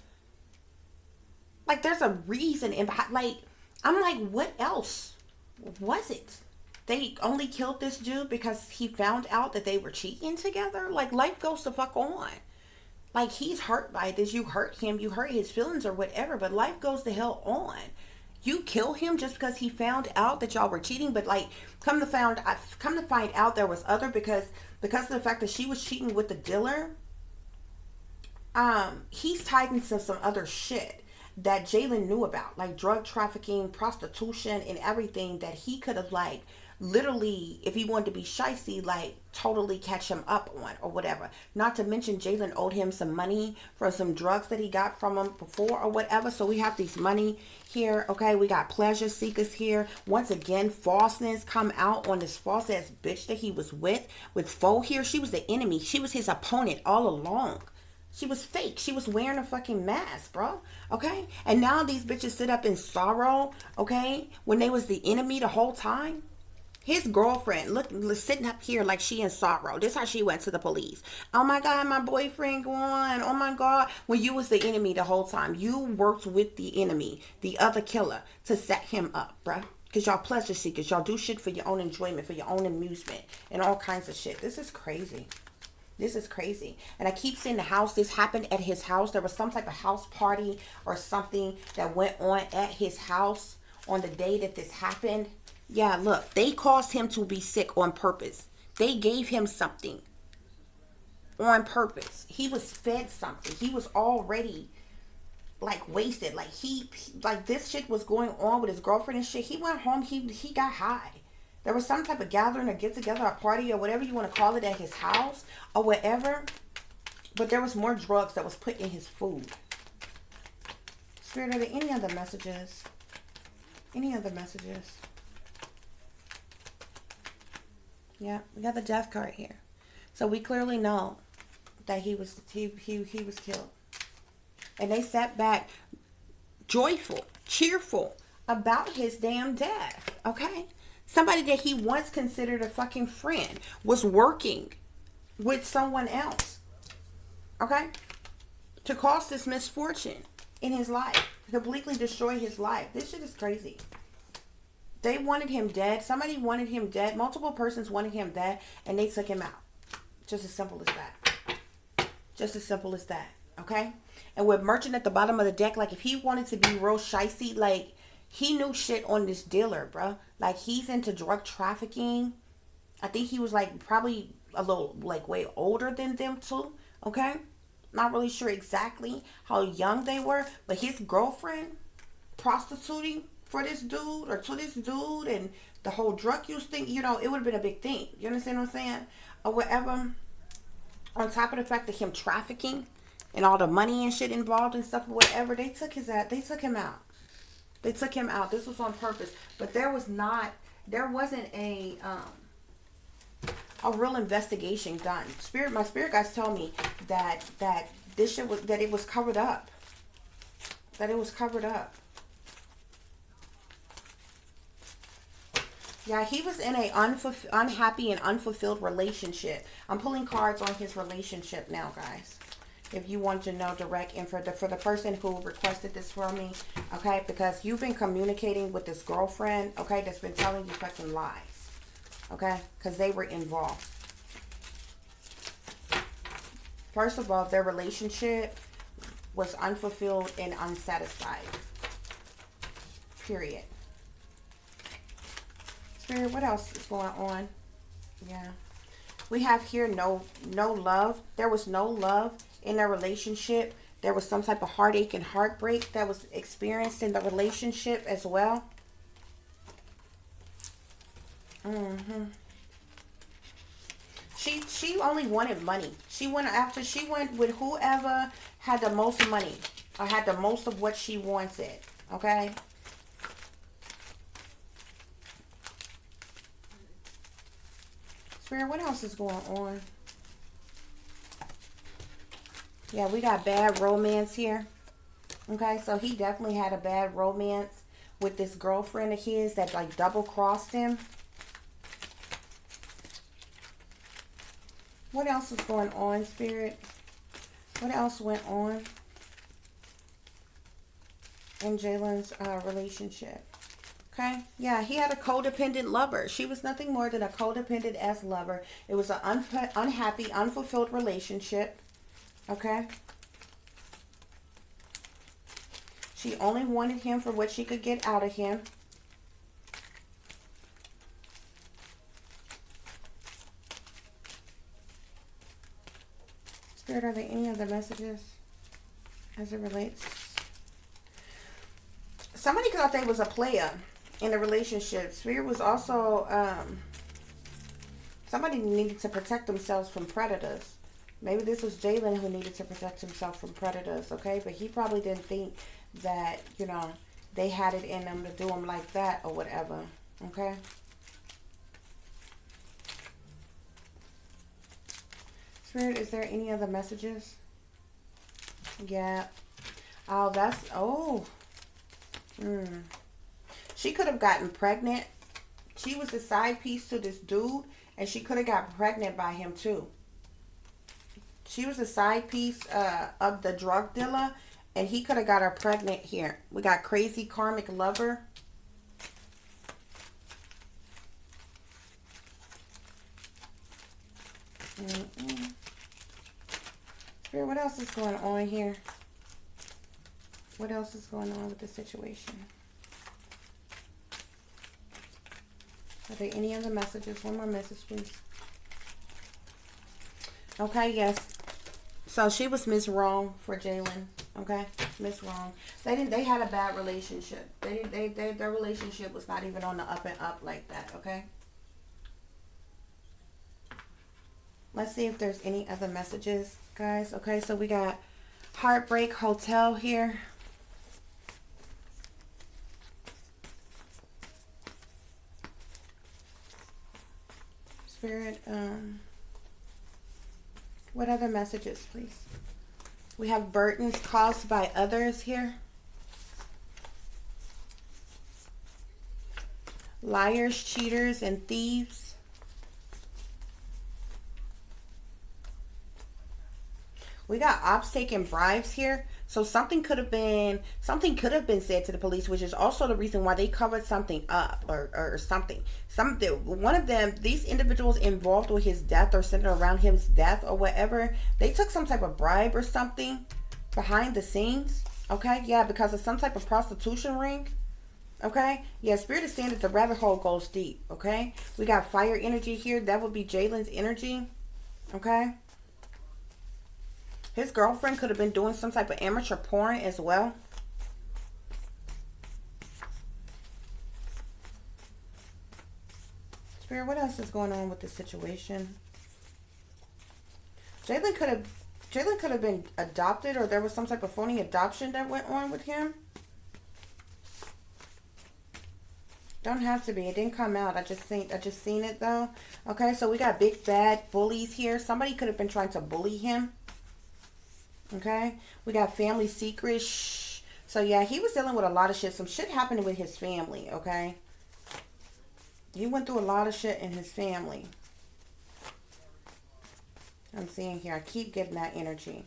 like, there's a reason. And like, I'm like, what else was it? They only killed this dude because he found out that they were cheating together? Like, life goes the fuck on. Like, he's hurt by this. You hurt him. You hurt his feelings or whatever. But life goes the hell on. You kill him just because he found out that y'all were cheating. But, like, come to find out there was other, because of the fact that she was cheating with the dealer. He's tied into some other shit that Jaylen knew about, like drug trafficking, prostitution, and everything that he could have, like, literally, if he wanted to be shicey, like, totally catch him up on or whatever. Not to mention Jaylen owed him some money for some drugs that he got from him before or whatever. So we have these money here, okay? We got pleasure seekers here. Once again, falseness come out on this false ass bitch that he was with Foe here. She was the enemy. She was his opponent all along. She was fake. She was wearing a fucking mask, bro. Okay? And now these bitches sit up in sorrow, okay? When they was the enemy the whole time. His girlfriend, look, sitting up here like she in sorrow. This is how she went to the police. Oh my God, my boyfriend gone. Oh my God. When you was the enemy the whole time. You worked with the enemy, the other killer, to set him up, bro. Because y'all pleasure seekers. Y'all do shit for your own enjoyment, for your own amusement, and all kinds of shit. This is crazy. This is crazy. And I keep seeing the house. This happened at his house. There was some type of house party or something that went on at his house on the day that this happened. Yeah, look. They caused him to be sick on purpose. They gave him something on purpose. He was fed something. He was already, like, wasted. Like, like, this shit was going on with his girlfriend and shit. He went home. He got high. There was some type of gathering or get together, a party or whatever you want to call it at his house or whatever. But there was more drugs that was put in his food. Spirit, are there any other messages? Any other messages? Yeah, we got the death card here. So we clearly know that he was killed. And they sat back joyful, cheerful about his damn death. Okay? Somebody that he once considered a fucking friend was working with someone else. Okay? To cause this misfortune in his life. To completely destroy his life. This shit is crazy. They wanted him dead. Somebody wanted him dead. Multiple persons wanted him dead. And they took him out. Just as simple as that. Just as simple as that. Okay? And with Merchant at the bottom of the deck, like, if he wanted to be real shicey, like, he knew shit on this dealer, bro. Like, he's into drug trafficking. I think he was like probably a little like way older than them too. Okay, not really sure exactly how young they were, but his girlfriend prostituting for this dude or to this dude, and the whole drug use thing. You know, it would have been a big thing. You understand what I'm saying? Or whatever. On top of the fact that him trafficking and all the money and shit involved and stuff, whatever, they took his ass. They took him out. They took him out. This was on purpose, but there wasn't a real investigation done. My spirit guys tell me that this shit was, that it was covered up. That it was covered up. Yeah, he was in a unhappy and unfulfilled relationship. I'm pulling cards on his relationship now, guys. If you want to know direct info for the person who requested this for me, okay? Because you've been communicating with this girlfriend, okay, that's been telling you fucking lies, okay? Because they were involved. First of all, their relationship was unfulfilled and unsatisfied. Period. Spirit, what else is going on? Yeah. We have here no love. There was no love in their relationship. There was some type of heartache and heartbreak that was experienced in the relationship as well. She only wanted money. She went with whoever had the most money or had the most of what she wanted. Okay? Spirit, what else is going on? Yeah, we got bad romance here. Okay, so he definitely had a bad romance with this girlfriend of his that like double crossed him. What else is going on, Spirit? What else went on in Jaylen's relationship? Okay, yeah, he had a codependent lover. She was nothing more than a codependent-ass lover. It was an unhappy, unfulfilled relationship. Okay? She only wanted him for what she could get out of him. Spirit, are there any other messages as it relates? Somebody thought they was a player in a relationship. Spirit was also somebody needed to protect themselves from predators. Maybe this was Jaylen who needed to protect himself from predators, okay? But he probably didn't think that, you know, they had it in them to do him like that or whatever, okay? Spirit, is there any other messages? Yeah. Oh, that's, oh. She could have gotten pregnant. She was a side piece to this dude, and she could have got pregnant by him too. She was a side piece of the drug dealer, and he could have got her pregnant here. We got crazy karmic lover. Spirit, what else is going on here? What else is going on with the situation? Are there any other messages? One more message, please. Okay, yes. So she was Miss Wrong for Jaylen. Okay, Miss Wrong. They had a bad relationship. Their relationship was not even on the up and up like that. Okay. Let's see if there's any other messages, guys. Okay, so we got Heartbreak Hotel here. Spirit, what other messages, please? We have burdens caused by others here. Liars, cheaters, and thieves. We got ops taking bribes here. So something could have been said to the police, which is also the reason why they covered something up or something. One of them, these individuals involved with his death or centered around his death or whatever, they took some type of bribe or something behind the scenes. Okay, yeah, because of some type of prostitution ring. Okay? Yeah, Spirit is saying that the rabbit hole goes deep. Okay? We got fire energy here. That would be Jaylen's energy. Okay? His girlfriend could have been doing some type of amateur porn as well. Spirit, what else is going on with this situation? Jaylen could have been adopted, or there was some type of phony adoption that went on with him. Don't have to be. It didn't come out. I just seen it though. Okay, so we got big bad bullies here. Somebody could have been trying to bully him. Okay, we got family secrets. Shh. So yeah, he was dealing with a lot of shit. Some shit happened with his family. Okay, he went through a lot of shit in his family. I'm seeing here. I keep getting that energy.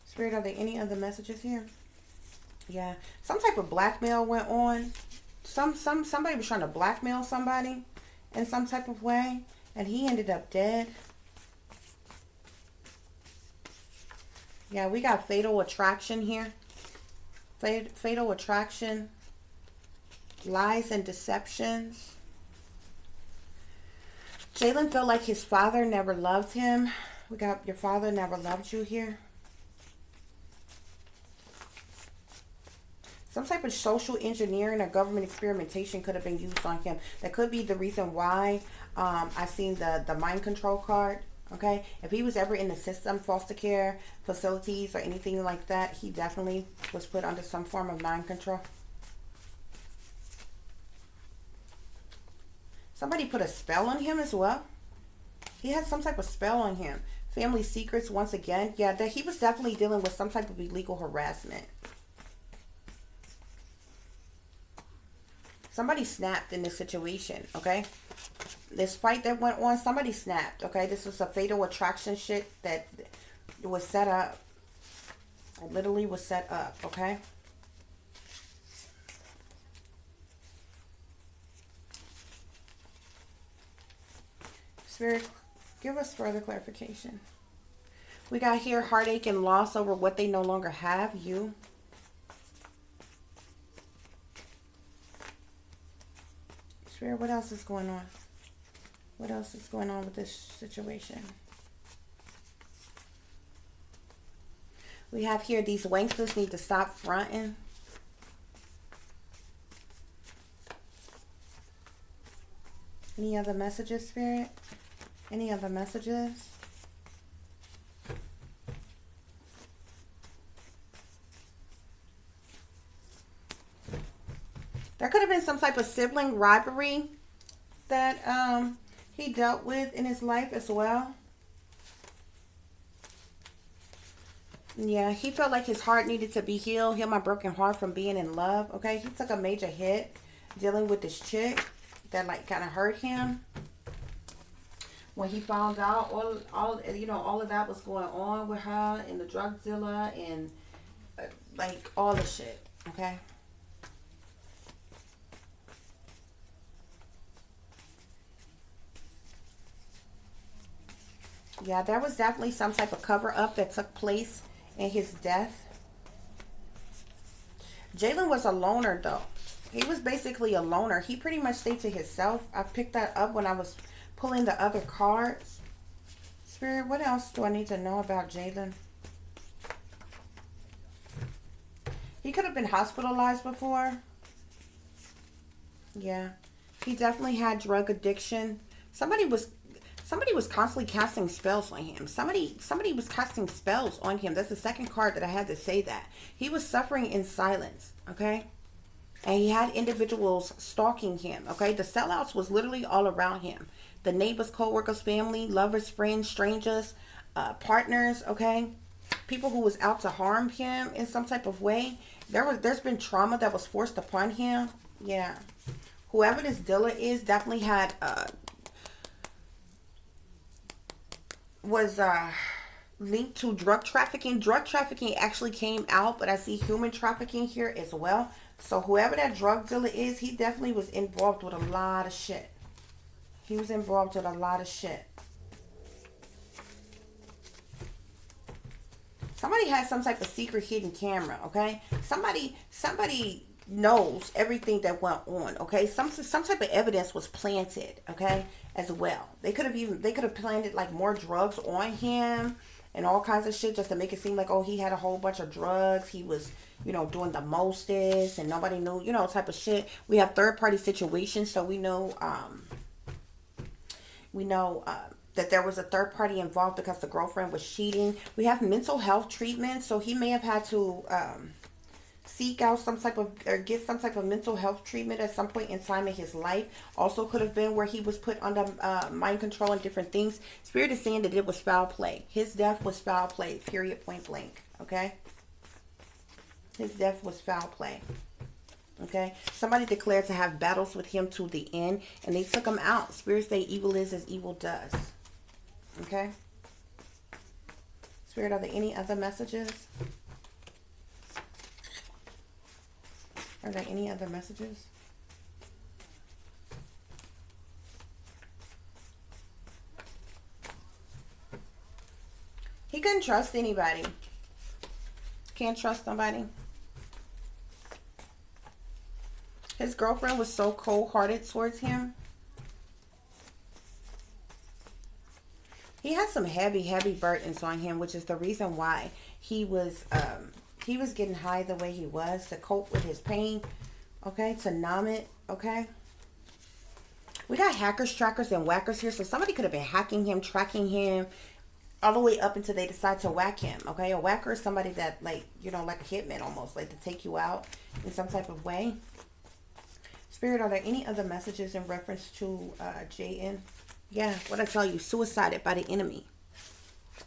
Spirit, are there any other messages here? Yeah, some type of blackmail went on. Somebody was trying to blackmail somebody in some type of way, and he ended up dead. Yeah, we got fatal attraction here. Fatal attraction. Lies and deceptions. Jaylen felt like his father never loved him. We got your father never loved you here. Some type of social engineering or government experimentation could have been used on him. That could be the reason why I seen the mind control card. Okay, if he was ever in the system, foster care facilities or anything like that, he definitely was put under some form of mind control. Somebody put a spell on him as well. He had some type of spell on him. Family secrets once again. Yeah, that he was definitely dealing with some type of illegal harassment. Somebody snapped in this situation, okay? This fight that went on, somebody snapped, okay? This was a fatal attraction shit that was set up. It literally was set up, okay? Spirit, give us further clarification. We got here heartache and loss over what they no longer have, you. Spirit, what else is going on? What else is going on with this situation? We have here these wanksters need to stop fronting. Any other messages, Spirit? Any other messages? There could have been some type of sibling rivalry that he dealt with in his life as well. Yeah, he felt like his heart needed to be healed. Heal my broken heart from being in love. Okay, he took a major hit dealing with this chick that like kind of hurt him. When he found out all you know, all of that was going on with her and the drug dealer and like all the shit. Okay. Yeah, there was definitely some type of cover-up that took place in his death. Jaylen was a loner, though. He was basically a loner. He pretty much stayed to himself. I picked that up when I was pulling the other cards. Spirit, what else do I need to know about Jaylen? He could have been hospitalized before. Yeah. He definitely had drug addiction. Somebody was constantly casting spells on him. Somebody was casting spells on him. That's the second card that I had to say that. He was suffering in silence, okay? And he had individuals stalking him, okay? The sellouts was literally all around him. The neighbors, co-workers, family, lovers, friends, strangers, partners, okay? People who was out to harm him in some type of way. There's been trauma that was forced upon him. Yeah. Whoever this dealer is definitely had was linked to drug trafficking. Drug trafficking actually came out, but I see human trafficking here as well. So whoever that drug dealer is, he definitely was involved with a lot of shit. He was involved with a lot of shit. Somebody has some type of secret hidden camera, okay? Somebody knows everything that went on, okay? Some type of evidence was planted, okay, as well. They could have planted like more drugs on him and all kinds of shit just to make it seem like, oh, he had a whole bunch of drugs. He was, doing the mostest and nobody knew, type of shit. We have third party situations, so we know that there was a third party involved because the girlfriend was cheating. We have mental health treatment, so he may have had to seek out some type of or get some type of mental health treatment at some point in time in his life. Also could have been where he was put under mind control and different things. Spirit is saying that it was foul play. His death was foul play, period, point blank. Okay, his death was foul play. Okay, somebody declared to have battles with him to the end, and they took him out. Spirit say evil is as evil does. Okay, Spirit, are there any other messages? Are there any other messages? He couldn't trust anybody. Can't trust nobody. His girlfriend was so cold-hearted towards him. He had some heavy burdens on him, which is the reason why he was getting high the way he was to cope with his pain, okay, to numb it, okay. We got hackers, trackers, and whackers here, so somebody could have been hacking him, tracking him, all the way up until they decide to whack him, okay. A whacker is somebody that, like, like a hitman almost, like to take you out in some type of way. Spirit, are there any other messages in reference to Jaylen? Yeah, what I tell you, suicided by the enemy.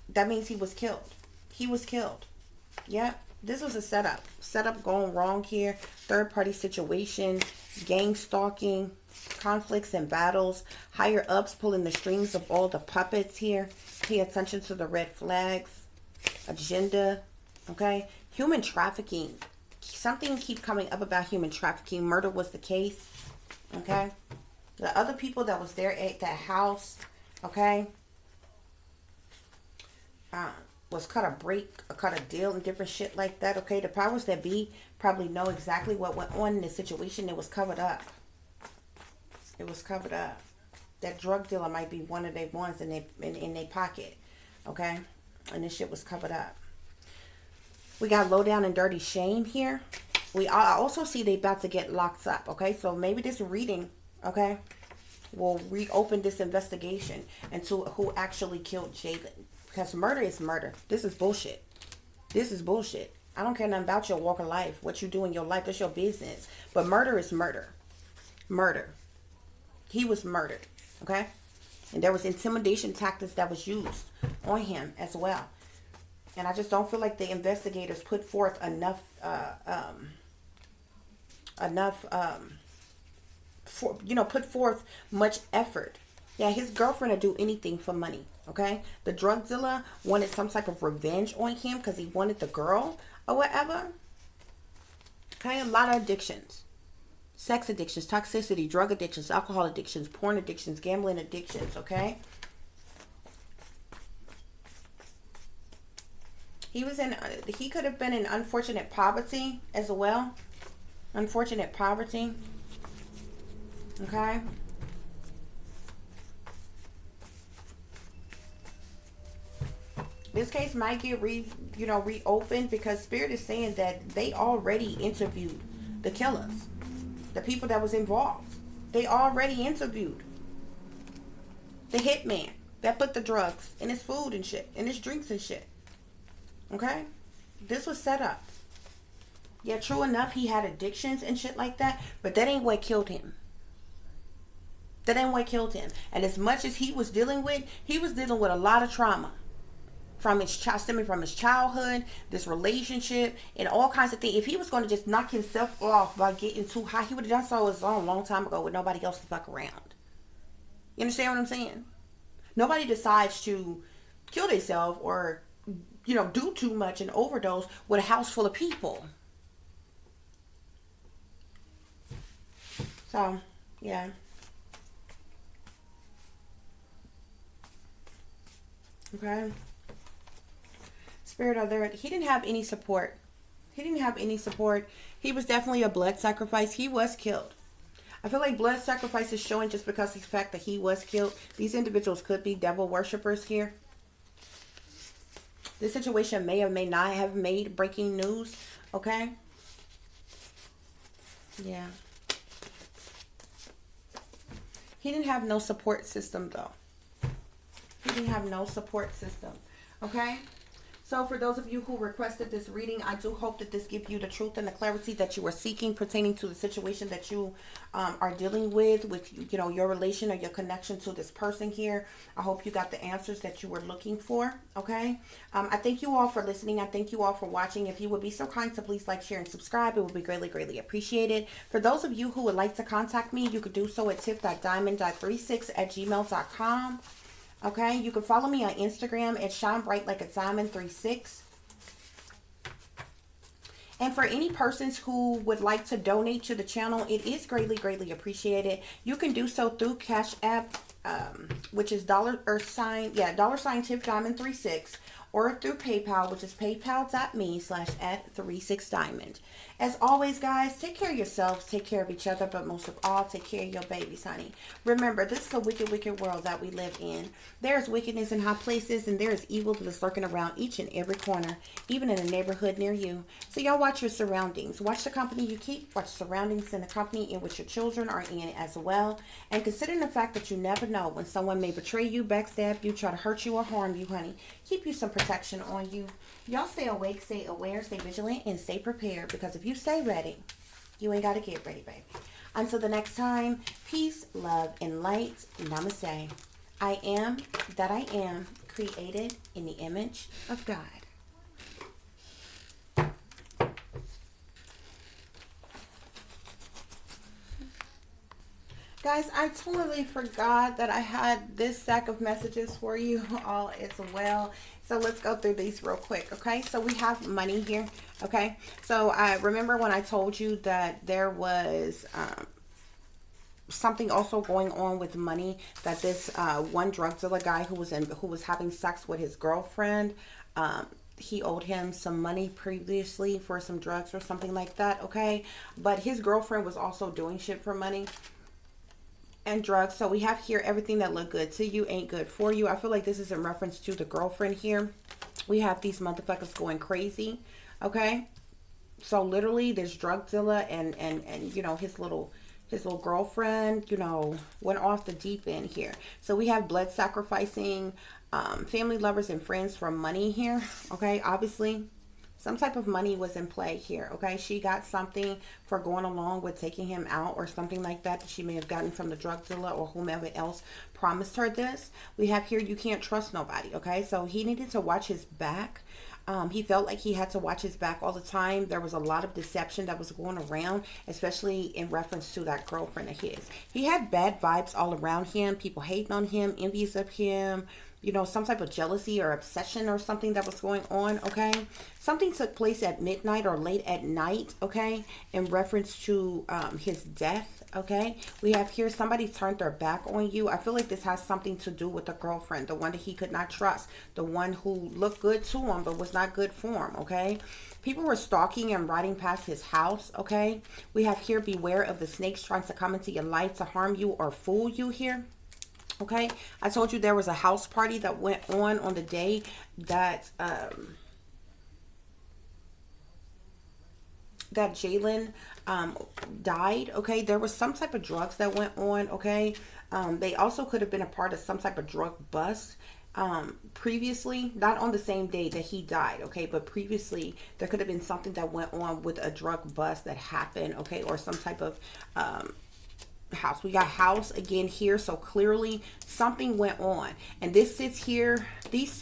That means he was killed. He was killed. Yeah, this was a setup. Setup going wrong here. Third party situation, gang stalking, conflicts and battles, higher ups pulling the strings of all the puppets here. Pay attention to the red flags, agenda, okay? Human trafficking. Something keep coming up about human trafficking. Murder was the case, okay? The other people that was there at that house, okay, was cut a deal and different shit like that, okay? The powers that be probably know exactly what went on in the situation. It was covered up. It was covered up. That drug dealer might be one of their ones in their pocket, okay? And this shit was covered up. We got low down and dirty shame here. I also see they about to get locked up, okay? So maybe this reading, okay, will reopen this investigation into who actually killed Jaylen. Because murder is murder. This is bullshit. This is bullshit. I don't care nothing about your walk of life. What you do in your life, that's your business. But murder is murder. Murder. He was murdered, okay? And there was intimidation tactics that was used on him as well. And I just don't feel like the investigators put forth enough put forth much effort. Yeah, his girlfriend would do anything for money, okay? The drug dealer wanted some type of revenge on him because he wanted the girl or whatever. Okay, a lot of addictions. Sex addictions, toxicity, drug addictions, alcohol addictions, porn addictions, gambling addictions, okay? He could have been in unfortunate poverty as well. Unfortunate poverty. Okay. This case might get reopened because Spirit is saying that they already interviewed the killers. The people that was involved. They already interviewed the hitman that put the drugs in his food and shit, in his drinks and shit. Okay? This was set up. Yeah, true enough, he had addictions and shit like that, but that ain't what killed him. That ain't what killed him. And as much as he was dealing with a lot of trauma stemming from his childhood, this relationship, and all kinds of things. If he was going to just knock himself off by getting too high, he would have done so his own long time ago with nobody else to fuck around. You understand what I'm saying? Nobody decides to kill themselves or do too much and overdose with a house full of people. So, yeah. Okay. Spirit Other, he didn't have any support. He didn't have any support. He was definitely a blood sacrifice. He was killed. I feel like blood sacrifice is showing just because of the fact that he was killed. These individuals could be devil worshippers here. This situation may or may not have made breaking news. Okay? Yeah. He didn't have no support system, though. He didn't have no support system. Okay? So for those of you who requested this reading, I do hope that this gives you the truth and the clarity that you are seeking pertaining to the situation that you are dealing with, you know, your relation or your connection to this person here. I hope you got the answers that you were looking for. Okay. I thank you all for listening. I thank you all for watching. If you would be so kind to please like, share, and subscribe, it would be greatly, greatly appreciated. For those of you who would like to contact me, you could do so at tiff.diamond.36@gmail.com. Okay, you can follow me on Instagram at shinebrightlikeadiamond36. And for any persons who would like to donate to the channel, it is greatly, greatly appreciated. You can do so through Cash App, which is $TiffDiamond36, or through PayPal, which is paypal.me/@36diamond. As always, guys, take care of yourselves, take care of each other, but most of all, take care of your babies, honey. Remember, this is a wicked, wicked world that we live in. There is wickedness in high places, and there is evil that is lurking around each and every corner, even in a neighborhood near you. So y'all watch your surroundings. Watch the company you keep. Watch surroundings in the company in which your children are in as well. And considering the fact that you never know when someone may betray you, backstab you, try to hurt you, or harm you, honey, keep you some protection on you. Y'all stay awake, stay aware, stay vigilant, and stay prepared, because if you stay ready, you ain't got to get ready, baby. Until the next time, peace, love, and light. Namaste. I am that I am, created in the image of God. Guys, I totally forgot that I had this stack of messages for you all as well. So let's go through these real quick, okay? So we have money here, okay? So I remember when I told you that there was something also going on with money, that this one drug dealer guy who was having sex with his girlfriend, he owed him some money previously for some drugs or something like that, okay? But his girlfriend was also doing shit for money and drugs. So we have here, everything that looked good to you ain't good for you. I feel like this is in reference to the girlfriend here. We have these motherfuckers going crazy, okay? So literally this drug dealer and you know, his little girlfriend, you know, went off the deep end here. So we have blood sacrificing, family, lovers, and friends for money here, okay? Obviously some type of money was in play here, okay? She got something for going along with taking him out or something like that she may have gotten from the drug dealer or whomever else promised her this. We have here, you can't trust nobody, okay? So he needed to watch his back. He felt like he had to watch his back all the time. There was a lot of deception that was going around, especially in reference to that girlfriend of his. He had bad vibes all around him, people hating on him, envious of him, you know, some type of jealousy or obsession or something that was going on, okay? Something took place at midnight or late at night, okay, in reference to his death, okay? We have here, somebody turned their back on you. I feel like this has something to do with the girlfriend, the one that he could not trust, the one who looked good to him but was not good for him, okay? People were stalking and riding past his house, okay? We have here, beware of the snakes trying to come into your life to harm you or fool you here. Okay, I told you there was a house party that went on the day that that Jaylen died. Okay, there was some type of drugs that went on. Okay, they also could have been a part of some type of drug bust previously, not on the same day that he died, okay, but previously there could have been something that went on with a drug bust that happened, okay, or some type of house. We got house again here, so clearly something went on. And this sits here, these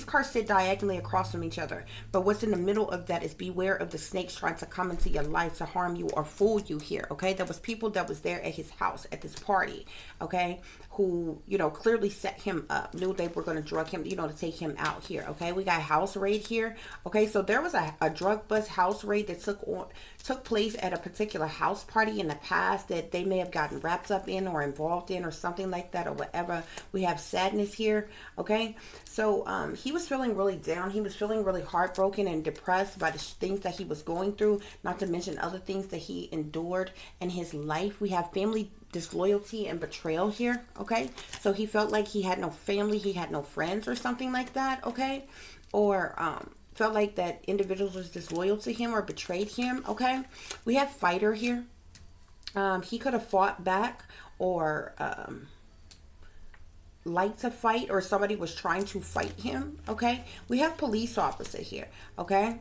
cards sit diagonally across from each other, but what's in the middle of that is beware of the snakes trying to come into your life to harm you or fool you here, okay? There was people that was there at his house at this party, okay, who, you know, clearly set him up, knew they were going to drug him, you know, to take him out here, okay? We got house raid here, okay? So there was a drug bust house raid that took place at a particular house party in the past that they may have gotten gotten wrapped up in or involved in or something like that or whatever. We have sadness here, okay? So he was feeling really down. He was feeling really heartbroken and depressed by the things that he was going through, not to mention other things that he endured in his life. We have family disloyalty and betrayal here, okay? So he felt like he had no family, he had no friends or something like that, okay? Or felt like that individuals was disloyal to him or betrayed him, okay? We have fighter here. He could have fought back or like to fight, or somebody was trying to fight him, okay? We have police officer here, okay?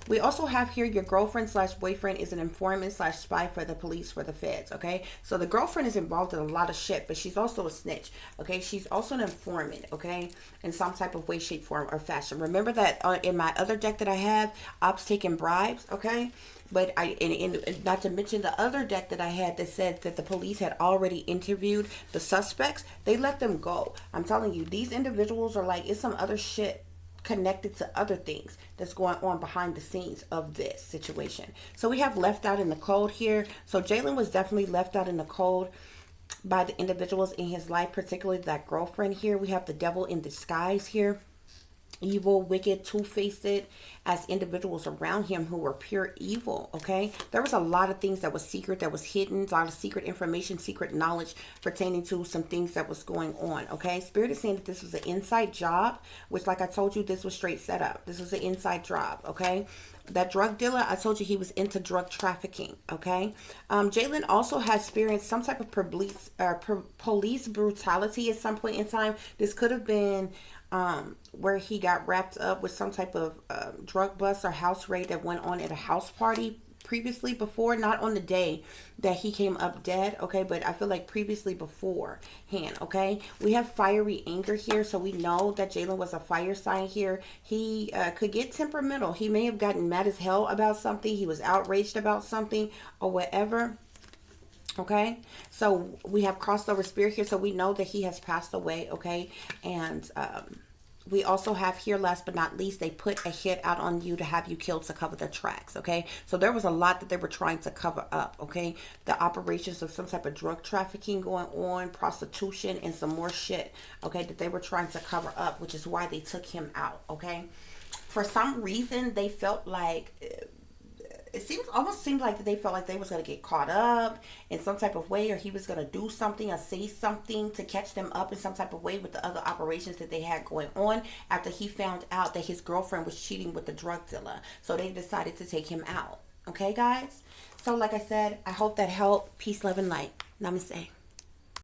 We also have here your girlfriend slash boyfriend is an informant slash spy for the police, for the feds, okay? So the girlfriend is involved in a lot of shit, but she's also a snitch, okay? She's also an informant, okay? In some type of way, shape, form, or fashion. Remember that in my other deck that I have, ops taking bribes, okay? But and not to mention the other deck that I had that said that the police had already interviewed the suspects. They let them go. I'm telling you, these individuals are like, it's some other shit connected to other things that's going on behind the scenes of this situation. So we have left out in the cold here. So Jaylen was definitely left out in the cold by the individuals in his life, particularly that girlfriend here. We have the devil in disguise here. Evil, wicked, two-faced as individuals around him who were pure evil, okay? There was a lot of things that was secret, that was hidden, a lot of secret information, secret knowledge pertaining to some things that was going on, okay? Spirit is saying that this was an inside job, which, like I told you, this was straight setup. This was an inside job, okay? That drug dealer, I told you he was into drug trafficking, okay? Jaylen also has experienced some type of police brutality at some point in time. This could have been where he got wrapped up with some type of drug bust or house raid that went on at a house party previously before, not on the day that he came up dead, okay, but I feel like previously beforehand, okay? We have fiery anger here, so we know that Jaylen was a fire sign here. He could get temperamental. He may have gotten mad as hell about something. He was outraged about something or whatever. Okay, so we have crossed over spirit here, so we know that he has passed away, okay? And we also have here, last but not least, they put a hit out on you to have you killed to cover their tracks, okay? So there was a lot that they were trying to cover up, okay? The operations of some type of drug trafficking going on, prostitution, and some more shit, okay, that they were trying to cover up, which is why they took him out, okay? For some reason, they felt like almost seemed like they felt like they was going to get caught up in some type of way, or he was going to do something or say something to catch them up in some type of way with the other operations that they had going on after he found out that his girlfriend was cheating with the drug dealer. So they decided to take him out. Okay, guys? So like I said, I hope that helped. Peace, love, and light. Namaste.